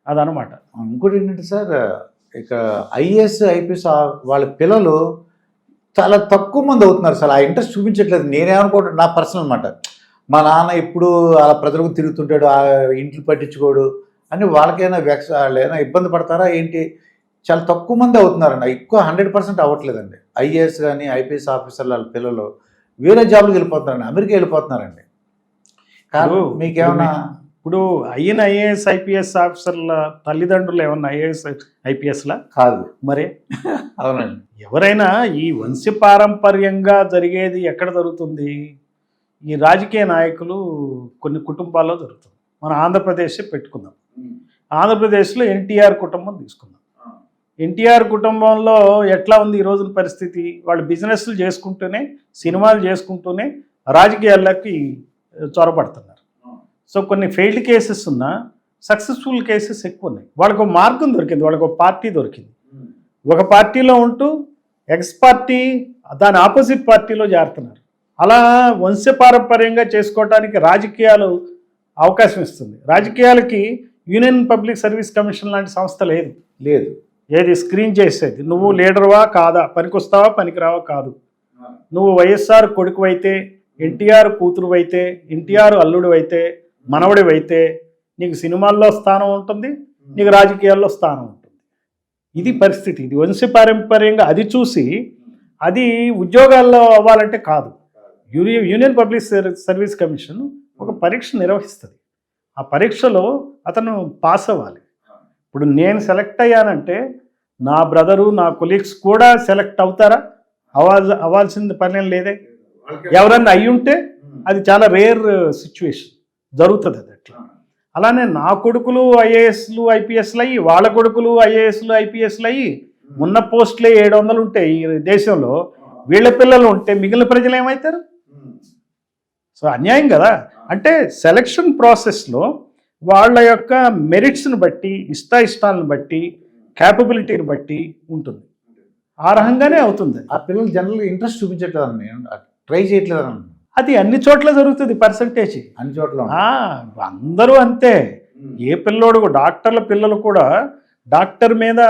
అదనమాట. ఇంకోటి ఏంటంటే సార్, ఇక ఐఏఎస్ ఐపీఎస్ వాళ్ళ పిల్లలు చాలా తక్కువ మంది అవుతున్నారు సార్. ఆ ఇంట్రెస్ట్ చూపించట్లేదు. నేనేమనుకుంటున్నా, నా పర్సనల్ మాట, మా నాన్న ఎప్పుడు అలా ప్రజలకు తిరుగుతుంటాడు, ఆ ఇంట్లో పట్టించుకోడు అని వాళ్ళకైనా వాళ్ళైనా ఇబ్బంది పడతారా ఏంటి? చాలా తక్కువ మంది అవుతున్నారండి. ఎక్కువ 100% అవ్వట్లేదండి. ఐఏఎస్ కానీ ఐపీఎస్ ఆఫీసర్లు వాళ్ళ పిల్లలు వేరే జాబ్లకు వెళ్ళిపోతున్నారండి, అమెరికా వెళ్ళిపోతున్నారండి. కానీ మీకేమన్నా ఇప్పుడు అయిన ఐఏఎస్ ఐపీఎస్ ఆఫీసర్ల తల్లిదండ్రులు ఏమన్నా ఐఏఎస్ ఐపీఎస్లా కాదు మరే? అవునండి. ఎవరైనా ఈ వంశపారంపర్యంగా జరిగేది ఎక్కడ జరుగుతుంది? ఈ రాజకీయ నాయకులు కొన్ని కుటుంబాల్లో జరుగుతుంది. మన ఆంధ్రప్రదేశ్ పెట్టుకుందాం. ఆంధ్రప్రదేశ్లో ఎన్టీఆర్ కుటుంబం తీసుకుందాం. ఎన్టీఆర్ కుటుంబంలో ఎట్లా ఉంది ఈ రోజున పరిస్థితి? వాళ్ళు బిజినెస్లు చేసుకుంటూనే, సినిమాలు చేసుకుంటూనే రాజకీయాల్లోకి చొరబడుతున్నారు. సో కొన్ని ఫెయిల్డ్ కేసెస్ ఉన్నా సక్సెస్ఫుల్ కేసెస్ ఎక్కువ ఉన్నాయి. వాళ్ళకు ఒక మార్గం దొరికింది, వాళ్ళకు ఒక పార్టీ దొరికింది. ఒక పార్టీలో ఉంటూ ఎక్స్ పార్టీ దాని ఆపోజిట్ పార్టీలో చేరుతున్నారు. అలా వంశపారంపర్యంగా చేసుకోవడానికి రాజకీయాలు అవకాశం ఇస్తుంది. రాజకీయాలకి యూనియన్ పబ్లిక్ సర్వీస్ కమిషన్ లాంటి సంస్థ లేదు. లేదు. ఏది స్క్రీన్ చేసేది, నువ్వు లీడర్వా కాదా, పనికొస్తావా పనికిరావా కాదు. నువ్వు వైఎస్ఆర్ కొడుకు అయితే, ఎన్టీఆర్ కూతురు అయితే, ఎన్టీఆర్ అల్లుడు అయితే, మనవడి అయితే నీకు సినిమాల్లో స్థానం ఉంటుంది, నీకు రాజకీయాల్లో స్థానం ఉంటుంది. ఇది పరిస్థితి. ఇది వంశపారంపర్యంగా అది చూసి అది ఉద్యోగాల్లో అవ్వాలంటే కాదు. యూనియన్ పబ్లిక్ సర్వీస్ కమిషన్ ఒక పరీక్ష నిర్వహిస్తుంది. ఆ పరీక్షలో అతను పాస్ అవ్వాలి. ఇప్పుడు నేను సెలెక్ట్ అయ్యానంటే నా బ్రదరు, నా కొలీగ్స్ కూడా సెలెక్ట్ అవుతారా? అవ్వాల్సింది పని లేదే. ఎవరన్నా అయ్యి ఉంటే అది చాలా రేర్ సిచ్యువేషన్, జరుగుతుంది అది అట్లా. అలానే నా కొడుకులు ఐఏఎస్లు ఐపీఎస్లు అయ్యి, వాళ్ళ కొడుకులు ఐఏఎస్లు ఐపీఎస్లు అయ్యి, ఉన్న పోస్టులే 700 ఉంటాయి ఈ దేశంలో, వీళ్ళ పిల్లలు ఉంటే మిగిలిన ప్రజలు ఏమవుతారు? సో అన్యాయం కదా. అంటే సెలక్షన్ ప్రాసెస్లో వాళ్ళ యొక్క మెరిట్స్ని బట్టి, ఇష్టాలను బట్టి, క్యాపబిలిటీని బట్టి ఉంటుంది. ఆ రకంగానే అవుతుంది. ఆ పిల్లలు జనరల్గా ఇంట్రెస్ట్ చూపించట్లేదండి, ట్రై చేయట్లేదండి. అది అన్ని చోట్ల జరుగుతుంది. పర్సంటేజ్ అన్ని చోట్ల అందరూ అంతే. ఏ పిల్లోడు, డాక్టర్ల పిల్లలు కూడా డాక్టర్ మీద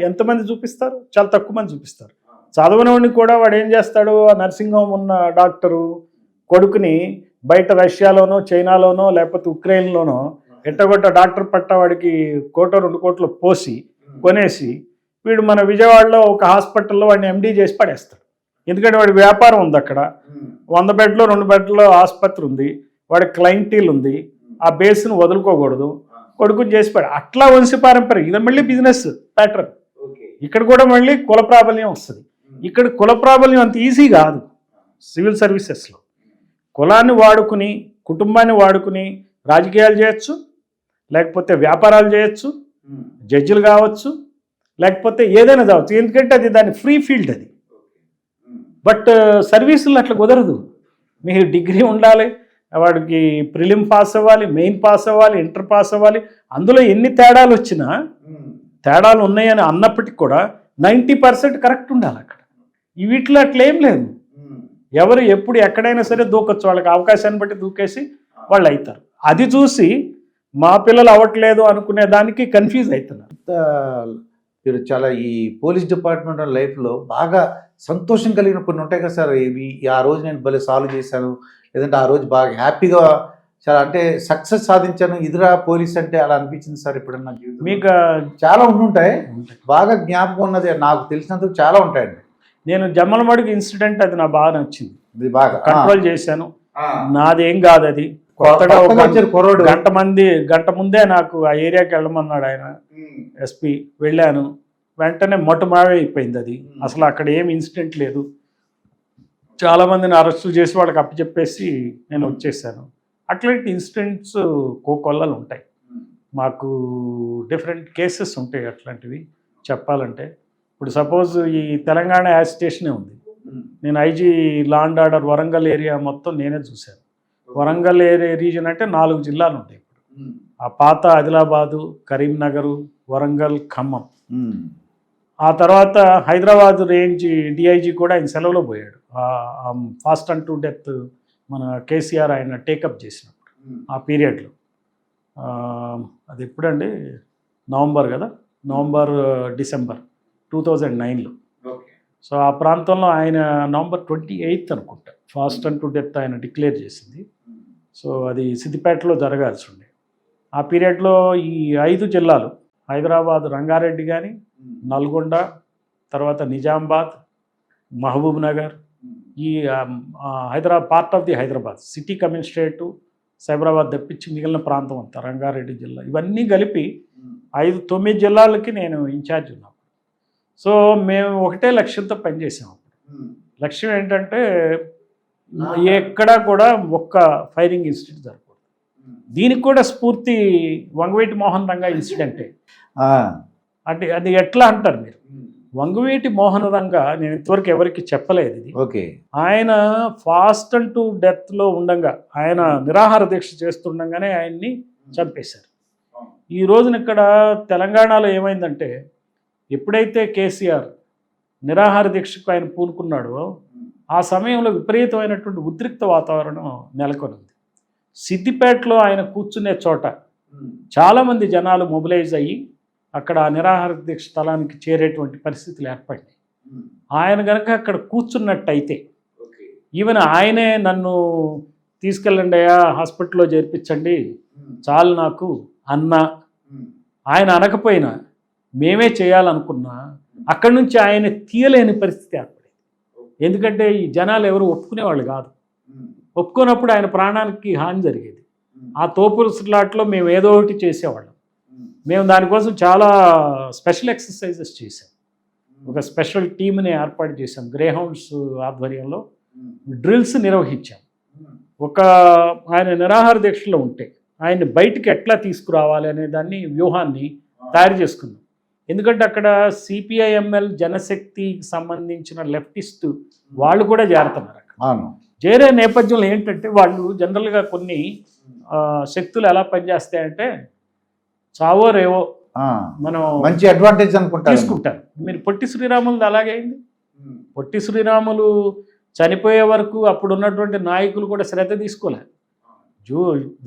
ఎంతమంది చూపిస్తారు? చాలా తక్కువ మంది చూపిస్తారు. చదవనవాడిని కూడా వాడు ఏం చేస్తాడు, ఆ నర్సింగ్ హోమ్ ఉన్న డాక్టరు కొడుకుని బయట రష్యాలోనో, చైనాలోనో, లేకపోతే ఉక్రెయిన్లోనో ఎట్టగొట్ట డాక్టర్ పట్ట వాడికి 1-2 కోట్లు పోసి కొనేసి వీడు మన విజయవాడలో ఒక హాస్పిటల్లో వాడిని ఎండీ చేసి పడేస్తాడు. ఎందుకంటే వాడికి వ్యాపారం ఉంది. అక్కడ 100 బెడ్లో 2 బెడ్లో ఆసుపత్రి ఉంది, వాడి క్లయింటీల్ ఉంది. ఆ బేస్ను వదులుకోకూడదు, కొడుకుని చేసి పడి అట్లా వంశపారంపర్యం. ఇది మళ్ళీ బిజినెస్ ప్యాటర్న్. ఇక్కడ కూడా మళ్ళీ కుల ప్రాబల్యం వస్తుంది. ఇక్కడ కుల ప్రాబల్యం అంత ఈజీ కాదు. సివిల్ సర్వీసెస్లో కులాన్ని వాడుకుని, కుటుంబాన్ని వాడుకుని రాజకీయాలు చేయొచ్చు, లేకపోతే వ్యాపారాలు చేయొచ్చు, జడ్జిలు కావచ్చు, లేకపోతే ఏదైనా కావచ్చు. ఎందుకంటే అది దాని ఫ్రీ ఫీల్డ్ అది. బట్ సర్వీసులు అట్లా కుదరదు. మీరు డిగ్రీ ఉండాలి, వాడికి ప్రిలిమ్ పాస్ అవ్వాలి, మెయిన్ పాస్ అవ్వాలి, ఇంటర్ పాస్ అవ్వాలి. అందులో ఎన్ని తేడాలు వచ్చినా, తేడాలు ఉన్నాయని అన్నప్పటికీ కూడా 90% కరెక్ట్ ఉండాలి అక్కడ. వీటిలో అట్లా ఏం లేదు. ఎవరు ఎప్పుడు ఎక్కడైనా సరే దూకొచ్చు, వాళ్ళకి అవకాశాన్ని బట్టి దూకేసి వాళ్ళు అవుతారు. అది చూసి మా పిల్లలు అవ్వట్లేదు అనుకునే దానికి కన్ఫ్యూజ్ అవుతున్నారు. మీరు చాలా ఈ పోలీస్ డిపార్ట్మెంట్ లైఫ్లో బాగా సంతోషం కలిగిన కొన్ని ఉంటాయి కదా సార్. ఇవి ఆ రోజు నేను భలే సాల్వ్ చేశాను, లేదంటే ఆ రోజు బాగా హ్యాపీగా చాలా అంటే సక్సెస్ సాధించాను, ఇదిరా పోలీస్ అంటే అలా అనిపించింది సార్ ఎప్పుడన్నా? మీకు చాలా ఉంటుంటాయి, బాగా జ్ఞాపకం ఉన్నది నాకు తెలిసినందుకు చాలా ఉంటాయండి. నేను జమ్మలమడుగు ఇన్సిడెంట్ అది నాకు బాగా నచ్చింది. ఇది బాగా కంట్రోల్ చేశాను. నాదేం కాదు అది. కొత్తగా గంట ముందే నాకు ఆ ఏరియాకి వెళ్ళమన్నాడు ఆయన ఎస్పీ. వెళ్ళాను, వెంటనే మటుమావే అయిపోయింది అది. అసలు అక్కడ ఏం ఇన్సిడెంట్ లేదు. చాలామందిని అరెస్టులు చేసి వాళ్ళకి అప్పచెప్పేసి నేను వచ్చేసాను. అట్లాంటి ఇన్సిడెంట్స్ కోకొల్లలు ఉంటాయి. మాకు డిఫరెంట్ కేసెస్ ఉంటాయి అట్లాంటివి చెప్పాలంటే. ఇప్పుడు సపోజ్ ఈ తెలంగాణ యాజిటేషనే ఉంది. నేను IG law and order Warangal area మొత్తం నేనే చూశాను. వరంగల్ ఏరియా రీజన్ అంటే 4 జిల్లాలు ఉంటాయి ఇప్పుడు. ఆ పాత ఆదిలాబాదు, కరీంనగరు, వరంగల్, ఖమ్మం. ఆ తర్వాత హైదరాబాద్ రేంజ్ డిఐజీ కూడా ఆయన సెలవులో పోయాడు. ఫాస్ట్ అండ్ టు డెత్ మన కేసీఆర్ ఆయన టేకప్ చేసినప్పుడు ఆ పీరియడ్లో. అది ఎప్పుడండి? నవంబర్ కదా, నవంబర్ డిసెంబర్ 2009లో. సో ఆ ప్రాంతంలో ఆయన నవంబర్ 28 అనుకుంటా ఫాస్ట్ అండ్ టు డెత్ ఆయన డిక్లేర్ చేసింది. సో అది సిద్దిపేటలో జరగాల్సి ఉండే. ఆ పీరియడ్లో ఈ 5 జిల్లాలు హైదరాబాద్, రంగారెడ్డి కానీ, నల్గొండ, తర్వాత నిజామాబాద్, మహబూబ్ నగర్, ఈ Hyderabad part of the Hyderabad city commissionerate, Cyberabad తప్పించి మిగిలిన ప్రాంతం అంతా రంగారెడ్డి జిల్లా, ఇవన్నీ కలిపి 9 జిల్లాలకి నేను ఇన్ఛార్జ్ ఉన్నాను. సో మేము ఒకటే లక్ష్యంతో పనిచేసాము. లక్ష్యం ఏంటంటే ఎక్కడా కూడా ఒక్క ఫైరింగ్ ఇన్సిడెంట్ జరగకూడదు. దీనికి కూడా స్ఫూర్తి వంగవీటి మోహన్ రంగా ఇన్సిడెంటే. అంటే అది ఎట్లా అంటారు మీరు? వంగవీటి మోహన రంగ నేను ఇంతవరకు ఎవరికి చెప్పలేదు ఇది. ఓకే. ఆయన ఫాస్ట్ అండ్ టు డెత్లో ఉండగా, ఆయన నిరాహార దీక్ష చేస్తుండగానే ఆయన్ని చంపేశారు. ఈ రోజున ఇక్కడ తెలంగాణలో ఏమైందంటే, ఎప్పుడైతే కేసీఆర్ నిరాహార దీక్షకు ఆయన పూనుకున్నాడో ఆ సమయంలో విపరీతమైనటువంటి ఉద్రిక్త వాతావరణం నెలకొనింది. సిద్దిపేటలో ఆయన కూర్చునే చోట చాలామంది జనాలు మొబిలైజ్ అయ్యి అక్కడ నిరాహార దీక్ష స్థలానికి చేరేటువంటి పరిస్థితులు ఏర్పడినాయి. ఆయన కనుక అక్కడ కూర్చున్నట్టయితే, ఈవెన్ ఆయనే నన్ను తీసుకెళ్ళండి అయ్యా హాస్పిటల్లో చేర్పించండి చాలు నాకు అన్న ఆయన అనకపోయినా, మేమే చేయాలనుకున్నా అక్కడి నుంచి ఆయన తీయలేని పరిస్థితి ఏర్పడింది. ఎందుకంటే ఈ జనాలు ఎవరు ఒప్పుకునేవాళ్ళు కాదు. ఒప్పుకున్నప్పుడు ఆయన ప్రాణానికి హాని జరిగేది. ఆ తోపుల స్లాట్లో మేము ఏదో ఒకటి చేసేవాళ్ళం. మేము దానికోసం చాలా స్పెషల్ ఎక్సర్సైజెస్ చేసాం. ఒక స్పెషల్ టీమ్ని ఏర్పాటు చేసాం. గ్రేహౌండ్స్ ఆధ్వర్యంలో డ్రిల్స్ నిర్వహించాం. ఆయన నిరాహార దీక్షలో ఉంటే ఆయన్ని బయటికి ఎట్లా తీసుకురావాలి అనే దాన్ని వ్యూహాన్ని తయారు చేసుకున్నాం. ఎందుకంటే అక్కడ సిపిఐఎంఎల్ జనశక్తికి సంబంధించిన లెఫ్టిస్ట్ వాళ్ళు కూడా చేరుతున్నారు. చేరే నేపథ్యంలో ఏంటంటే, వాళ్ళు జనరల్గా కొన్ని శక్తులు ఎలా పనిచేస్తాయంటే, చావో రేవో మనం మంచి అడ్వాంటేజ్ అనుకుంటారు తీసుకుంటారు. మీరు పొట్టి శ్రీరాములు అలాగే అయింది. పొట్టి శ్రీరాములు చనిపోయే వరకు అప్పుడు ఉన్నటువంటి నాయకులు కూడా శ్రద్ధ తీసుకోలేదు.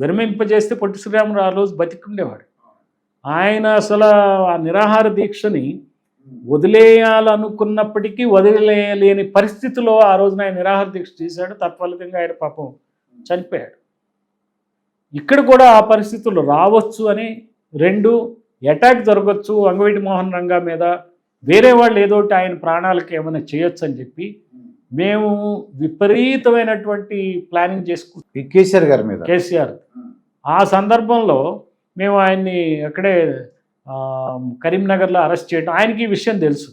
విరమింపజేస్తే పొట్టి శ్రీరాములు ఆ రోజు బతికుండేవాడు. ఆయన అసలు ఆ నిరాహార దీక్షని వదిలేయాలనుకున్నప్పటికీ వదిలేయలేని పరిస్థితిలో ఆ రోజున ఆయన నిరాహార దీక్ష చేశాడు. తత్ఫలితంగా ఆయన పాపం చనిపోయాడు. ఇక్కడ కూడా ఆ పరిస్థితులు రావచ్చు అని, రెండు అటాక్ జరగచ్చు వంగవీటి మోహన్ రంగా మీద, వేరే వాళ్ళు ఏదో ఆయన ప్రాణాలకి ఏమైనా చేయొచ్చు అని చెప్పి మేము విపరీతమైనటువంటి ప్లానింగ్ చేసుకుంటాం కేసీఆర్ గారి మీద. కేసీఆర్ ఆ సందర్భంలో మేము ఆయన్ని అక్కడే కరీంనగర్లో అరెస్ట్ చేయడం. ఆయనకి ఈ విషయం తెలుసు,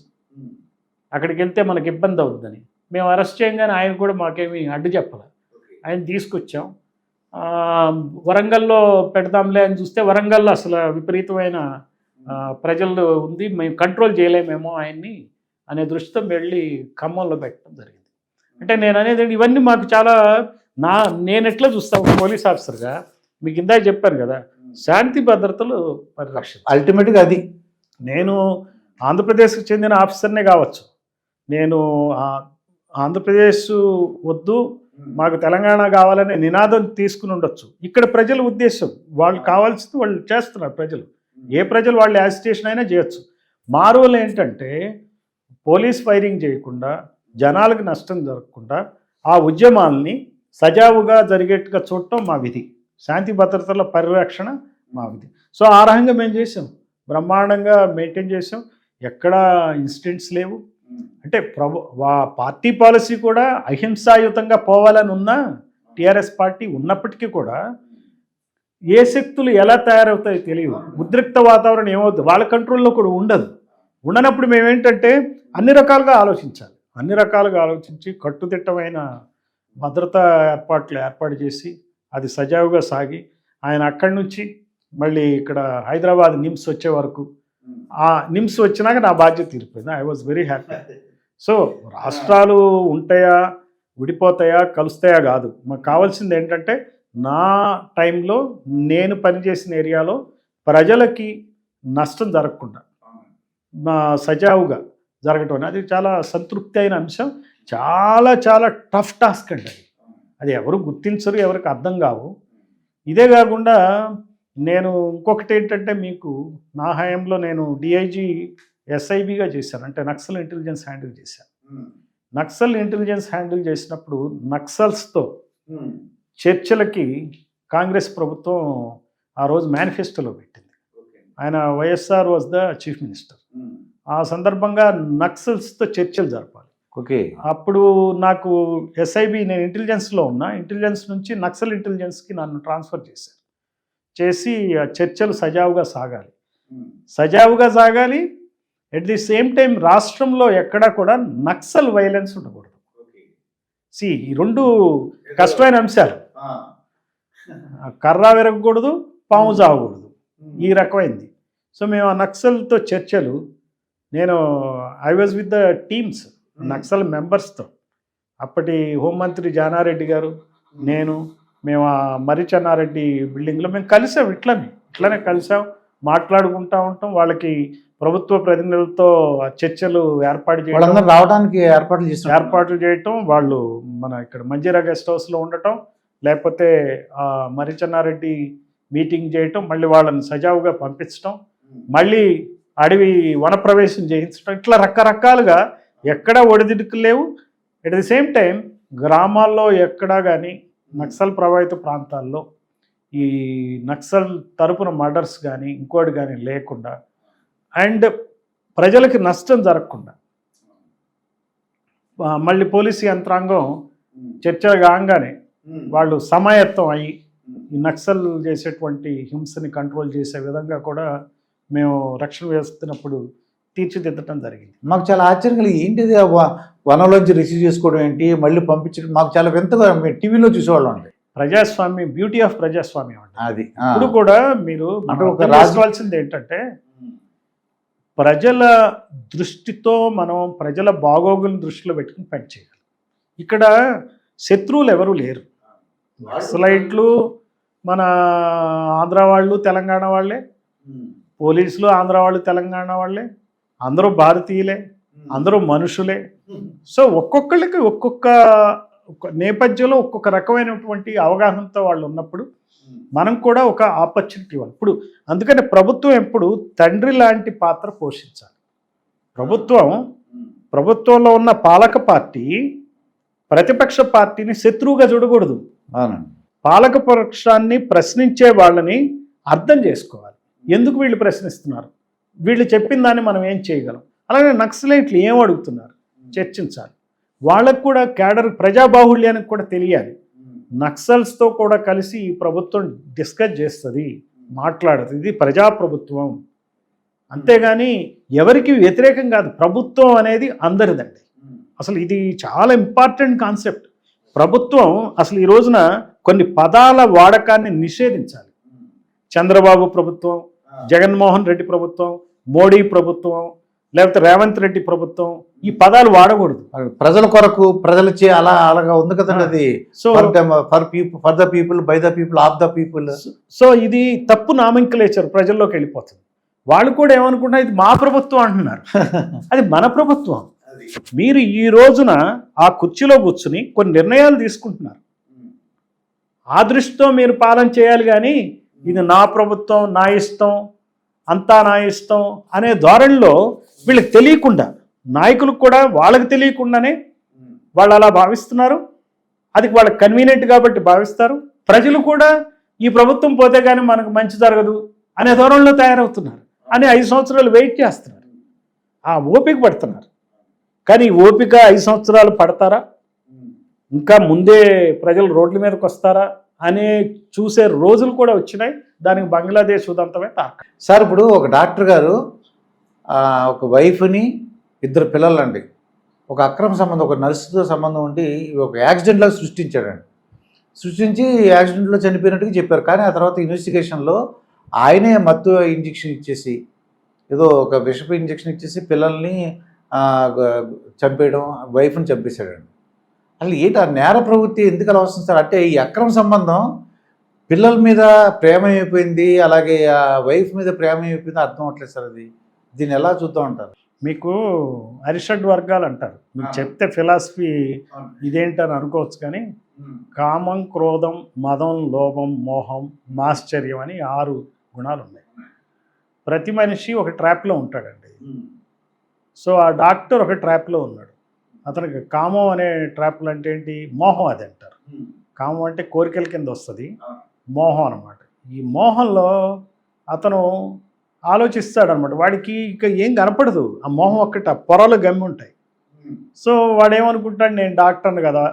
అక్కడికి వెళ్తే మనకి ఇబ్బంది అవుతుందని. మేము అరెస్ట్ చేయగానే ఆయన కూడా మాకేమీ అడ్డు చెప్పాలి. ఆయన తీసుకొచ్చాం. వరంగల్లో పెడదాంలే అని చూస్తే వరంగల్లో అసలు విపరీతమైన ప్రజలు ఉంది, మేము కంట్రోల్ చేయలేమేమో ఆయన్ని అనే దృష్టితో వెళ్ళి ఖమ్మంలో పెట్టడం జరిగింది. అంటే నేను అనేది ఇవన్నీ మాకు చాలా నేను ఎట్లా చూస్తాను పోలీస్ ఆఫీసర్గా, మీకు ఇందాక చెప్పాను కదా, శాంతి భద్రతలు పరిరక్షణ అల్టిమేట్గా అది. నేను ఆంధ్రప్రదేశ్కి చెందిన ఆఫీసర్నే కావచ్చు, నేను ఆంధ్రప్రదేశ్ వద్దు మాకు తెలంగాణ కావాలనే నినాదం తీసుకుని ఉండొచ్చు. ఇక్కడ ప్రజల ఉద్దేశం, వాళ్ళు కావాల్సింది వాళ్ళు చేస్తున్నారు. ప్రజలు వాళ్ళు యాజిటేషన్ అయినా చేయొచ్చు. మా రోల్ ఏంటంటే పోలీస్ ఫైరింగ్ చేయకుండా, జనాలకు నష్టం జరగకుండా ఆ ఉద్యమాల్ని సజావుగా జరిగేట్టుగా చూడటం మా విధి. శాంతి భద్రతల పరిరక్షణ మా విధి. సో ఆ రకంగా మేము చేసాం, బ్రహ్మాండంగా మెయింటైన్ చేసాం. ఎక్కడా ఇన్సిడెంట్స్ లేవు. అంటే పార్టీ పాలసీ కూడా అహింసాయుతంగా పోవాలని ఉన్న టీఆర్ఎస్ పార్టీ ఉన్నప్పటికీ కూడా ఏ శక్తులు ఎలా తయారవుతాయో తెలియదు. ఉద్రిక్త వాతావరణం ఏమవుతుంది వాళ్ళ కంట్రోల్లో కూడా ఉండదు. ఉండనప్పుడు మేమేంటంటే అన్ని రకాలుగా ఆలోచించి కట్టుదిట్టమైన భద్రతా ఏర్పాటు చేసి అది సజావుగా సాగి, ఆయన అక్కడి నుంచి మళ్ళీ ఇక్కడ హైదరాబాద్ నిమ్స్ వచ్చే వరకు, ఆ నిమ్స్ వచ్చినాక నా బాధ్యత తీరిపోయింది. I was very happy. So రాష్ట్రాలు ఉంటాయా, విడిపోతాయా, కలుస్తాయా కాదు, మాకు కావాల్సింది ఏంటంటే నా టైంలో నేను పనిచేసిన ఏరియాలో ప్రజలకి నష్టం జరగకుండా సజావుగా జరగటం, అది చాలా సంతృప్తి అయిన అంశం. చాలా చాలా టఫ్ టాస్క్ అండి అది ఎవరు గుర్తించరు, ఎవరికి అర్థం కావు. ఇదే కాకుండా నేను ఇంకొకటి ఏంటంటే, మీకు నా హయాంలో నేను డిఐజీ ఎస్ఐబిగా చేశాను, అంటే నక్సల్ ఇంటెలిజెన్స్ హ్యాండిల్ చేశాను. నక్సల్ ఇంటెలిజెన్స్ హ్యాండిల్ చేసినప్పుడు నక్సల్స్తో చర్చలకి కాంగ్రెస్ ప్రభుత్వం ఆ రోజు మేనిఫెస్టోలో పెట్టింది. ఆయన YSR was the chief minister. ఆ సందర్భంగా నక్సల్స్తో చర్చలు జరపాలి. ఓకే. అప్పుడు నాకు ఎస్ఐబి, నేను ఇంటెలిజెన్స్లో ఉన్నా, ఇంటెలిజెన్స్ నుంచి నక్సల్ ఇంటెలిజెన్స్కి నన్ను ట్రాన్స్ఫర్ చేసి ఆ చర్చలు సజావుగా సాగాలి. ఎట్ ది సేమ్ టైం రాష్ట్రంలో ఎక్కడా కూడా నక్సల్ వైలెన్స్ ఉండకూడదు. ఈ రెండు కష్టమైన అంశాలు. కర్ర విరగకూడదు, పాము చావకూడదు, ఈ రకమైంది. సో మేము ఆ నక్సల్తో చర్చలు, నేను I was with the teams, Naxal మెంబర్స్తో. అప్పటి హోంమంత్రి జానారెడ్డి గారు, మేము ఆ మర్రిచెన్నారెడ్డి బిల్డింగ్లో మేము కలిసాం. ఇట్లానే కలిసాం, మాట్లాడుకుంటూ ఉంటాం. వాళ్ళకి ప్రభుత్వ ప్రతినిధులతో చర్చలు వాళ్ళందరూ రావడానికి ఏర్పాట్లు చేయటం, వాళ్ళు మన ఇక్కడ మంజీరా గెస్ట్ హౌస్లో ఉండటం, లేకపోతే మర్రిచెన్నారెడ్డి మీటింగ్ చేయటం, మళ్ళీ వాళ్ళని సజావుగా పంపించటం, మళ్ళీ అడవి వనప్రవేశం చేయించడం, ఇట్లా రకరకాలుగా ఎక్కడా ఒడిదిడుకులు లేవు. ఎట్ ది సేమ్ టైం గ్రామాల్లో ఎక్కడా కానీ నక్సల్ ప్రభావిత ప్రాంతాల్లో ఈ నక్సల్ తరపున మర్డర్స్ కానీ ఇంకోటి కానీ లేకుండా, అండ్ ప్రజలకి నష్టం జరగకుండా మళ్ళీ పోలీసు యంత్రాంగం చర్చలు కాగానే వాళ్ళు సమాయత్తం అయ్యి ఈ నక్సల్ చేసేటువంటి హింసని కంట్రోల్ చేసే విధంగా కూడా మేము రక్షణ వ్యవస్థనప్పుడు తీర్చిదిద్దటం జరిగింది. మాకు చాలా ఆశ్చర్యం కలిగి ఏంటిది వనంలోంచి రిసీవ్ చేసుకోవడం ఏంటి, మళ్ళీ పంపించడం, మాకు చాలా వింతగా మేము టీవీలో చూసేవాళ్ళం అండి. ప్రజాస్వామ్యం, బ్యూటీ ఆఫ్ ప్రజాస్వామ్యం అంటే అది. ఇప్పుడు కూడా మీరు రాసుకోవాల్సింది ఏంటంటే, ప్రజల దృష్టితో మనం ప్రజల బాగోగులను దృష్టిలో పెట్టుకుని పనిచేయాలి. ఇక్కడ శత్రువులు ఎవరు లేరు. నక్సలైట్లు మన ఆంధ్ర వాళ్ళు, తెలంగాణ వాళ్ళే, పోలీసులు ఆంధ్ర వాళ్ళు, తెలంగాణ వాళ్ళే, అందరూ భారతీయులే, అందరూ మనుషులే. సో ఒక్కొక్కళ్ళకి ఒక్కొక్క నేపథ్యంలో ఒక్కొక్క రకమైనటువంటి అవగాహనతో వాళ్ళు ఉన్నప్పుడు మనం కూడా ఒక ఆపర్చునిటీ ఇవ్వాలి. ఇప్పుడు అందుకని ప్రభుత్వం ఎప్పుడు తండ్రి లాంటి పాత్ర పోషించాలి. ప్రభుత్వంలో ఉన్న పాలక పార్టీ ప్రతిపక్ష పార్టీని శత్రువుగా చూడకూడదు. పాలక పక్షాన్ని ప్రశ్నించే వాళ్ళని అర్థం చేసుకోవాలి. ఎందుకు వీళ్ళు ప్రశ్నిస్తున్నారు, వీళ్ళు చెప్పిన దాన్ని మనం ఏం చేయగలం, అలాగే నక్సలైట్లు ఏం అడుగుతున్నారు చర్చించాలి. వాళ్ళకు కూడా క్యాడర్ ప్రజాబాహుళ్యానికి కూడా తెలియాలి. నక్సల్స్తో కూడా కలిసి ఈ ప్రభుత్వం డిస్కస్ చేస్తుంది, మాట్లాడుతుంది. ఇది ప్రజాప్రభుత్వం, అంతేగాని ఎవరికి వ్యతిరేకం కాదు. ప్రభుత్వం అనేది అందరిదండి. అసలు ఇది చాలా ఇంపార్టెంట్ కాన్సెప్ట్. ప్రభుత్వం అసలు ఈ రోజున కొన్ని పదాల వాడకాన్ని నిషేధించాలి. చంద్రబాబు ప్రభుత్వం, జగన్మోహన్ రెడ్డి ప్రభుత్వం, మోడీ ప్రభుత్వం, లేకపోతే రేవంత్ రెడ్డి ప్రభుత్వం, ఈ పదాలు వాడకూడదు. ప్రజల కొరకు, ప్రజలచే అలాగా ఉంది కదండి అది. So for the people, by the people, of the people. So ఇది తప్పు నామింక్లేచర్ ప్రజల్లోకి వెళ్ళిపోతుంది. వాళ్ళు కూడా ఏమనుకుంటున్నారు, ఇది మా ప్రభుత్వం అంటున్నారు. అది మన ప్రభుత్వం. మీరు ఈ రోజున ఆ కుర్చీలో కూర్చుని కొన్ని నిర్ణయాలు తీసుకుంటున్నారు. ఆ దృష్టితో మీరు పాలన చేయాలి. కానీ ఇది నా ప్రభుత్వం, నా ఇష్టం, అంతా నా ఇష్టం అనే ధోరణిలో వీళ్ళకి తెలియకుండా, నాయకులకు కూడా వాళ్ళకి తెలియకుండానే వాళ్ళు అలా భావిస్తున్నారు. అది వాళ్ళకి కన్వీనియంట్ కాబట్టి భావిస్తారు. ప్రజలు కూడా ఈ ప్రభుత్వం పోతే కానీ మనకు మంచి జరగదు అనే ధోరణిలో తయారవుతున్నారు. అని 5 సంవత్సరాలు వెయిట్ చేస్తున్నారు, ఆ ఓపిక పడుతున్నారు. కానీ ఓపిక 5 సంవత్సరాలు పడతారా, ఇంకా ముందే ప్రజలు రోడ్ల మీదకి వస్తారా అనే చూసే రోజులు కూడా వచ్చినాయి. దానికి బంగ్లాదేశ్ ఉదంతమే తార్కం. సార్, ఇప్పుడు ఒక డాక్టర్ గారు ఒక వైఫ్ని, 2 పిల్లలండి, ఒక అక్రమ సంబంధం, ఒక నర్సుతో సంబంధం ఉండి ఒక యాక్సిడెంట్లో సృష్టించి యాక్సిడెంట్లో చనిపోయినట్టుగా చెప్పారు. కానీ ఆ తర్వాత ఇన్వెస్టిగేషన్లో ఆయనే మత్తు ఇంజెక్షన్ ఇచ్చేసి, ఏదో ఒక విషపు ఇంజెక్షన్ ఇచ్చేసి పిల్లల్ని చంపేయడం, వైఫ్ని చంపేశాడండి. అసలు ఏంటి ఆ నేర ప్రవృత్తి ఎందుకు అలా వస్తుంది సార్? అంటే ఈ అక్రమ సంబంధం పిల్లల మీద ప్రేమ అయిపోయింది, అలాగే ఆ వైఫ్ మీద ప్రేమ అయిపోయింది, అర్థం అవట్లేదు సార్. అది దీన్ని ఎలా చూద్దాం అంటారు? మీకు అరిషడ్ వర్గాలు అంటారు. మీకు చెప్తే ఫిలాసఫీ ఇదేంటని అనుకోవచ్చు. కానీ కామం, క్రోధం, మదం, లోభం, మోహం, మాశ్చర్యం అని 6 గుణాలు ఉన్నాయి. ప్రతి మనిషి ఒక ట్రాప్లో ఉంటాడండి. సో ఆ డాక్టర్ ఒక ట్రాప్లో ఉన్నాడు. అతనికి కామం అనే ట్రాప్లు అంటే ఏంటి, మోహం అది అంటారు. కామం అంటే కోరికల కింద వస్తుంది, మోహం అనమాట. ఈ మోహంలో అతను ఆలోచిస్తాడనమాట. వాడికి ఇక ఏం కనపడదు, ఆ మోహం ఒక్కటి, ఆ పొరలు గమ్మి ఉంటాయి. సో వాడేమనుకుంటాడు, నేను డాక్టర్ని కదా,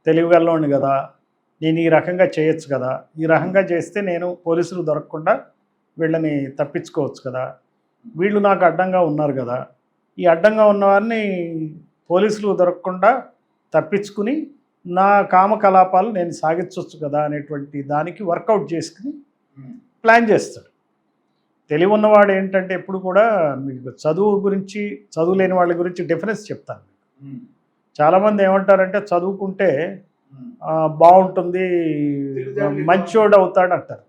తెలివిగల్లోని కదా, నేను ఈ రకంగా చేయొచ్చు కదా, ఈ రకంగా చేస్తే నేను పోలీసులు దొరకకుండా వీళ్ళని తప్పించుకోవచ్చు కదా, వీళ్ళు నాకు అడ్డంగా ఉన్నారు కదా, ఈ అడ్డంగా ఉన్నవారిని పోలీసులు దొరకకుండా తప్పించుకుని నా కామకలాపాలు నేను సాగించవచ్చు కదా అనేటువంటి దానికి వర్కౌట్ చేసుకుని ప్లాన్ చేస్తాడు. తెలివి ఉన్నవాడు ఏంటంటే ఎప్పుడు కూడా మీకు చదువు గురించి చదువు లేని వాళ్ళ గురించి డిఫరెన్స్ చెప్తాను. చాలామంది ఏమంటారంటే చదువుకుంటే బాగుంటుంది, మంచివాడు అవుతాడు అంటారు.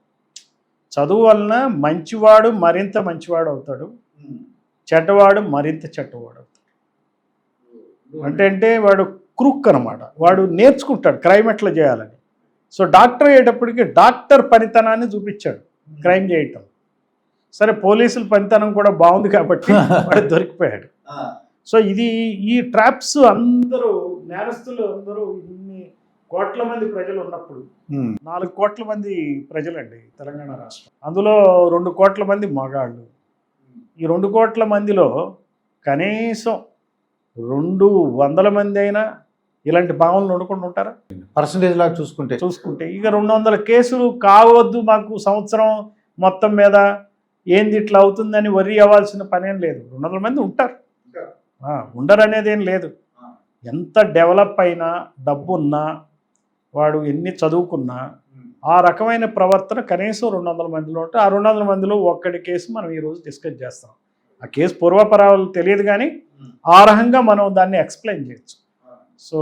చదువు వలన మంచివాడు మరింత మంచివాడు అవుతాడు, చెడ్డవాడు మరింత చెడ్డవాడు అవుతాడు. అంటే వాడు క్రూక్ అనమాట. వాడు నేర్చుకుంటాడు క్రైమ్ ఎట్లా చేయాలని. సో డాక్టర్ అయ్యేటప్పటికి డాక్టర్ పనితనాన్ని చూపించాడు క్రైమ్ చేయటం. సరే పోలీసుల పనితనం కూడా బాగుంది కాబట్టి వాడు దొరికిపోయాడు. సో ఈ ట్రాప్స్ అందరూ నేరస్తులు అందరూ ఇన్ని కోట్ల మంది ప్రజలు ఉన్నప్పుడు 4 కోట్ల మంది ప్రజలండి తెలంగాణ రాష్ట్రం. అందులో 2 కోట్ల మంది మగాళ్ళు. ఈ 2 కోట్ల మందిలో కనీసం 200 మంది అయినా ఇలాంటి భావనలు ఉండకుండా ఉంటారా? పర్సంటేజ్ లాగా చూసుకుంటే ఇక 200 కేసులు కావద్దు మాకు సంవత్సరం మొత్తం మీద ఏంది ఇట్లా అవుతుందని వర్రీ అవ్వాల్సిన పనేం లేదు. 200 మంది ఉంటారు, ఉండరు అనేది ఏం లేదు. ఎంత డెవలప్ అయినా డబ్బున్నా వాడు ఎన్ని చదువుకున్నా ఆ రకమైన ప్రవర్తన కనీసం 200 మందిలో ఉంటే ఆ 200 మందిలో ఒక్కడి కేసు మనం ఈరోజు డిస్కస్ చేస్తాం. ఆ కేసు పూర్వపరాలు తెలియదు కానీ ఆ రకంగా మనం దాన్ని ఎక్స్ప్లెయిన్ చేయొచ్చు. సో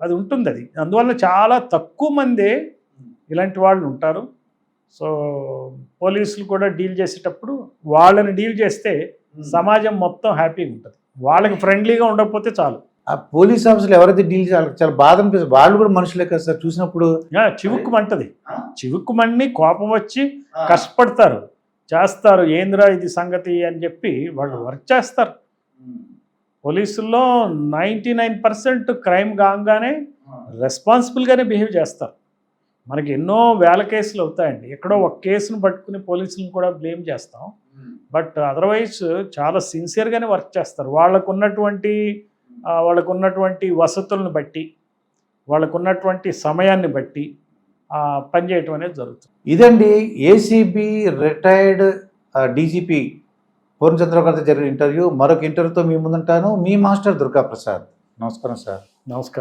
అది ఉంటుంది. అది అందువల్ల చాలా తక్కువ మందే ఇలాంటి వాళ్ళు ఉంటారు. సో పోలీసులు కూడా డీల్ చేసేటప్పుడు వాళ్ళని డీల్ చేస్తే సమాజం మొత్తం హ్యాపీగా ఉంటుంది. వాళ్ళకి ఫ్రెండ్లీగా ఉండకపోతే చాలు. ఆ పోలీస్ ఆఫీసర్లు ఎవరైతే డీల్ చేయాలి చాలా బాధ అనిపిస్తుంది. వాళ్ళు కూడా మనుషులే కదా సార్, చూసినప్పుడు చివుక్కుమంటది. చివుక్కుమని కోపం వచ్చి కష్టపడతారు, చేస్తారు. ఏంద్రా ఇది సంగతి అని చెప్పి వాళ్ళు వర్క్ చేస్తారు. పోలీసుల్లో 99% క్రైమ్ కాగానే రెస్పాన్సిబుల్గానే బిహేవ్ చేస్తారు. మనకి ఎన్నో వేల కేసులు అవుతాయండి. ఎక్కడో ఒక కేసును పట్టుకుని పోలీసులను కూడా బ్లేమ్ చేస్తాం. బట్ అదర్వైజ్ చాలా సిన్సియర్గానే వర్క్ చేస్తారు. వాళ్ళకున్నటువంటి వసతులను బట్టి, వాళ్ళకున్నటువంటి సమయాన్ని బట్టి పనిచేయటం అనేది జరుగుతుంది. ఇదండి ఏసీబీ రిటైర్డ్ డీజీపీ పూర్ణచంద్రరావు గారితో జరిగిన ఇంటర్వ్యూ. మరొక ఇంటర్వ్యూతో మీ ముందుంటాను. మీ మాస్టర్ దుర్గా ప్రసాద్. నమస్కారం సార్. నమస్కారం.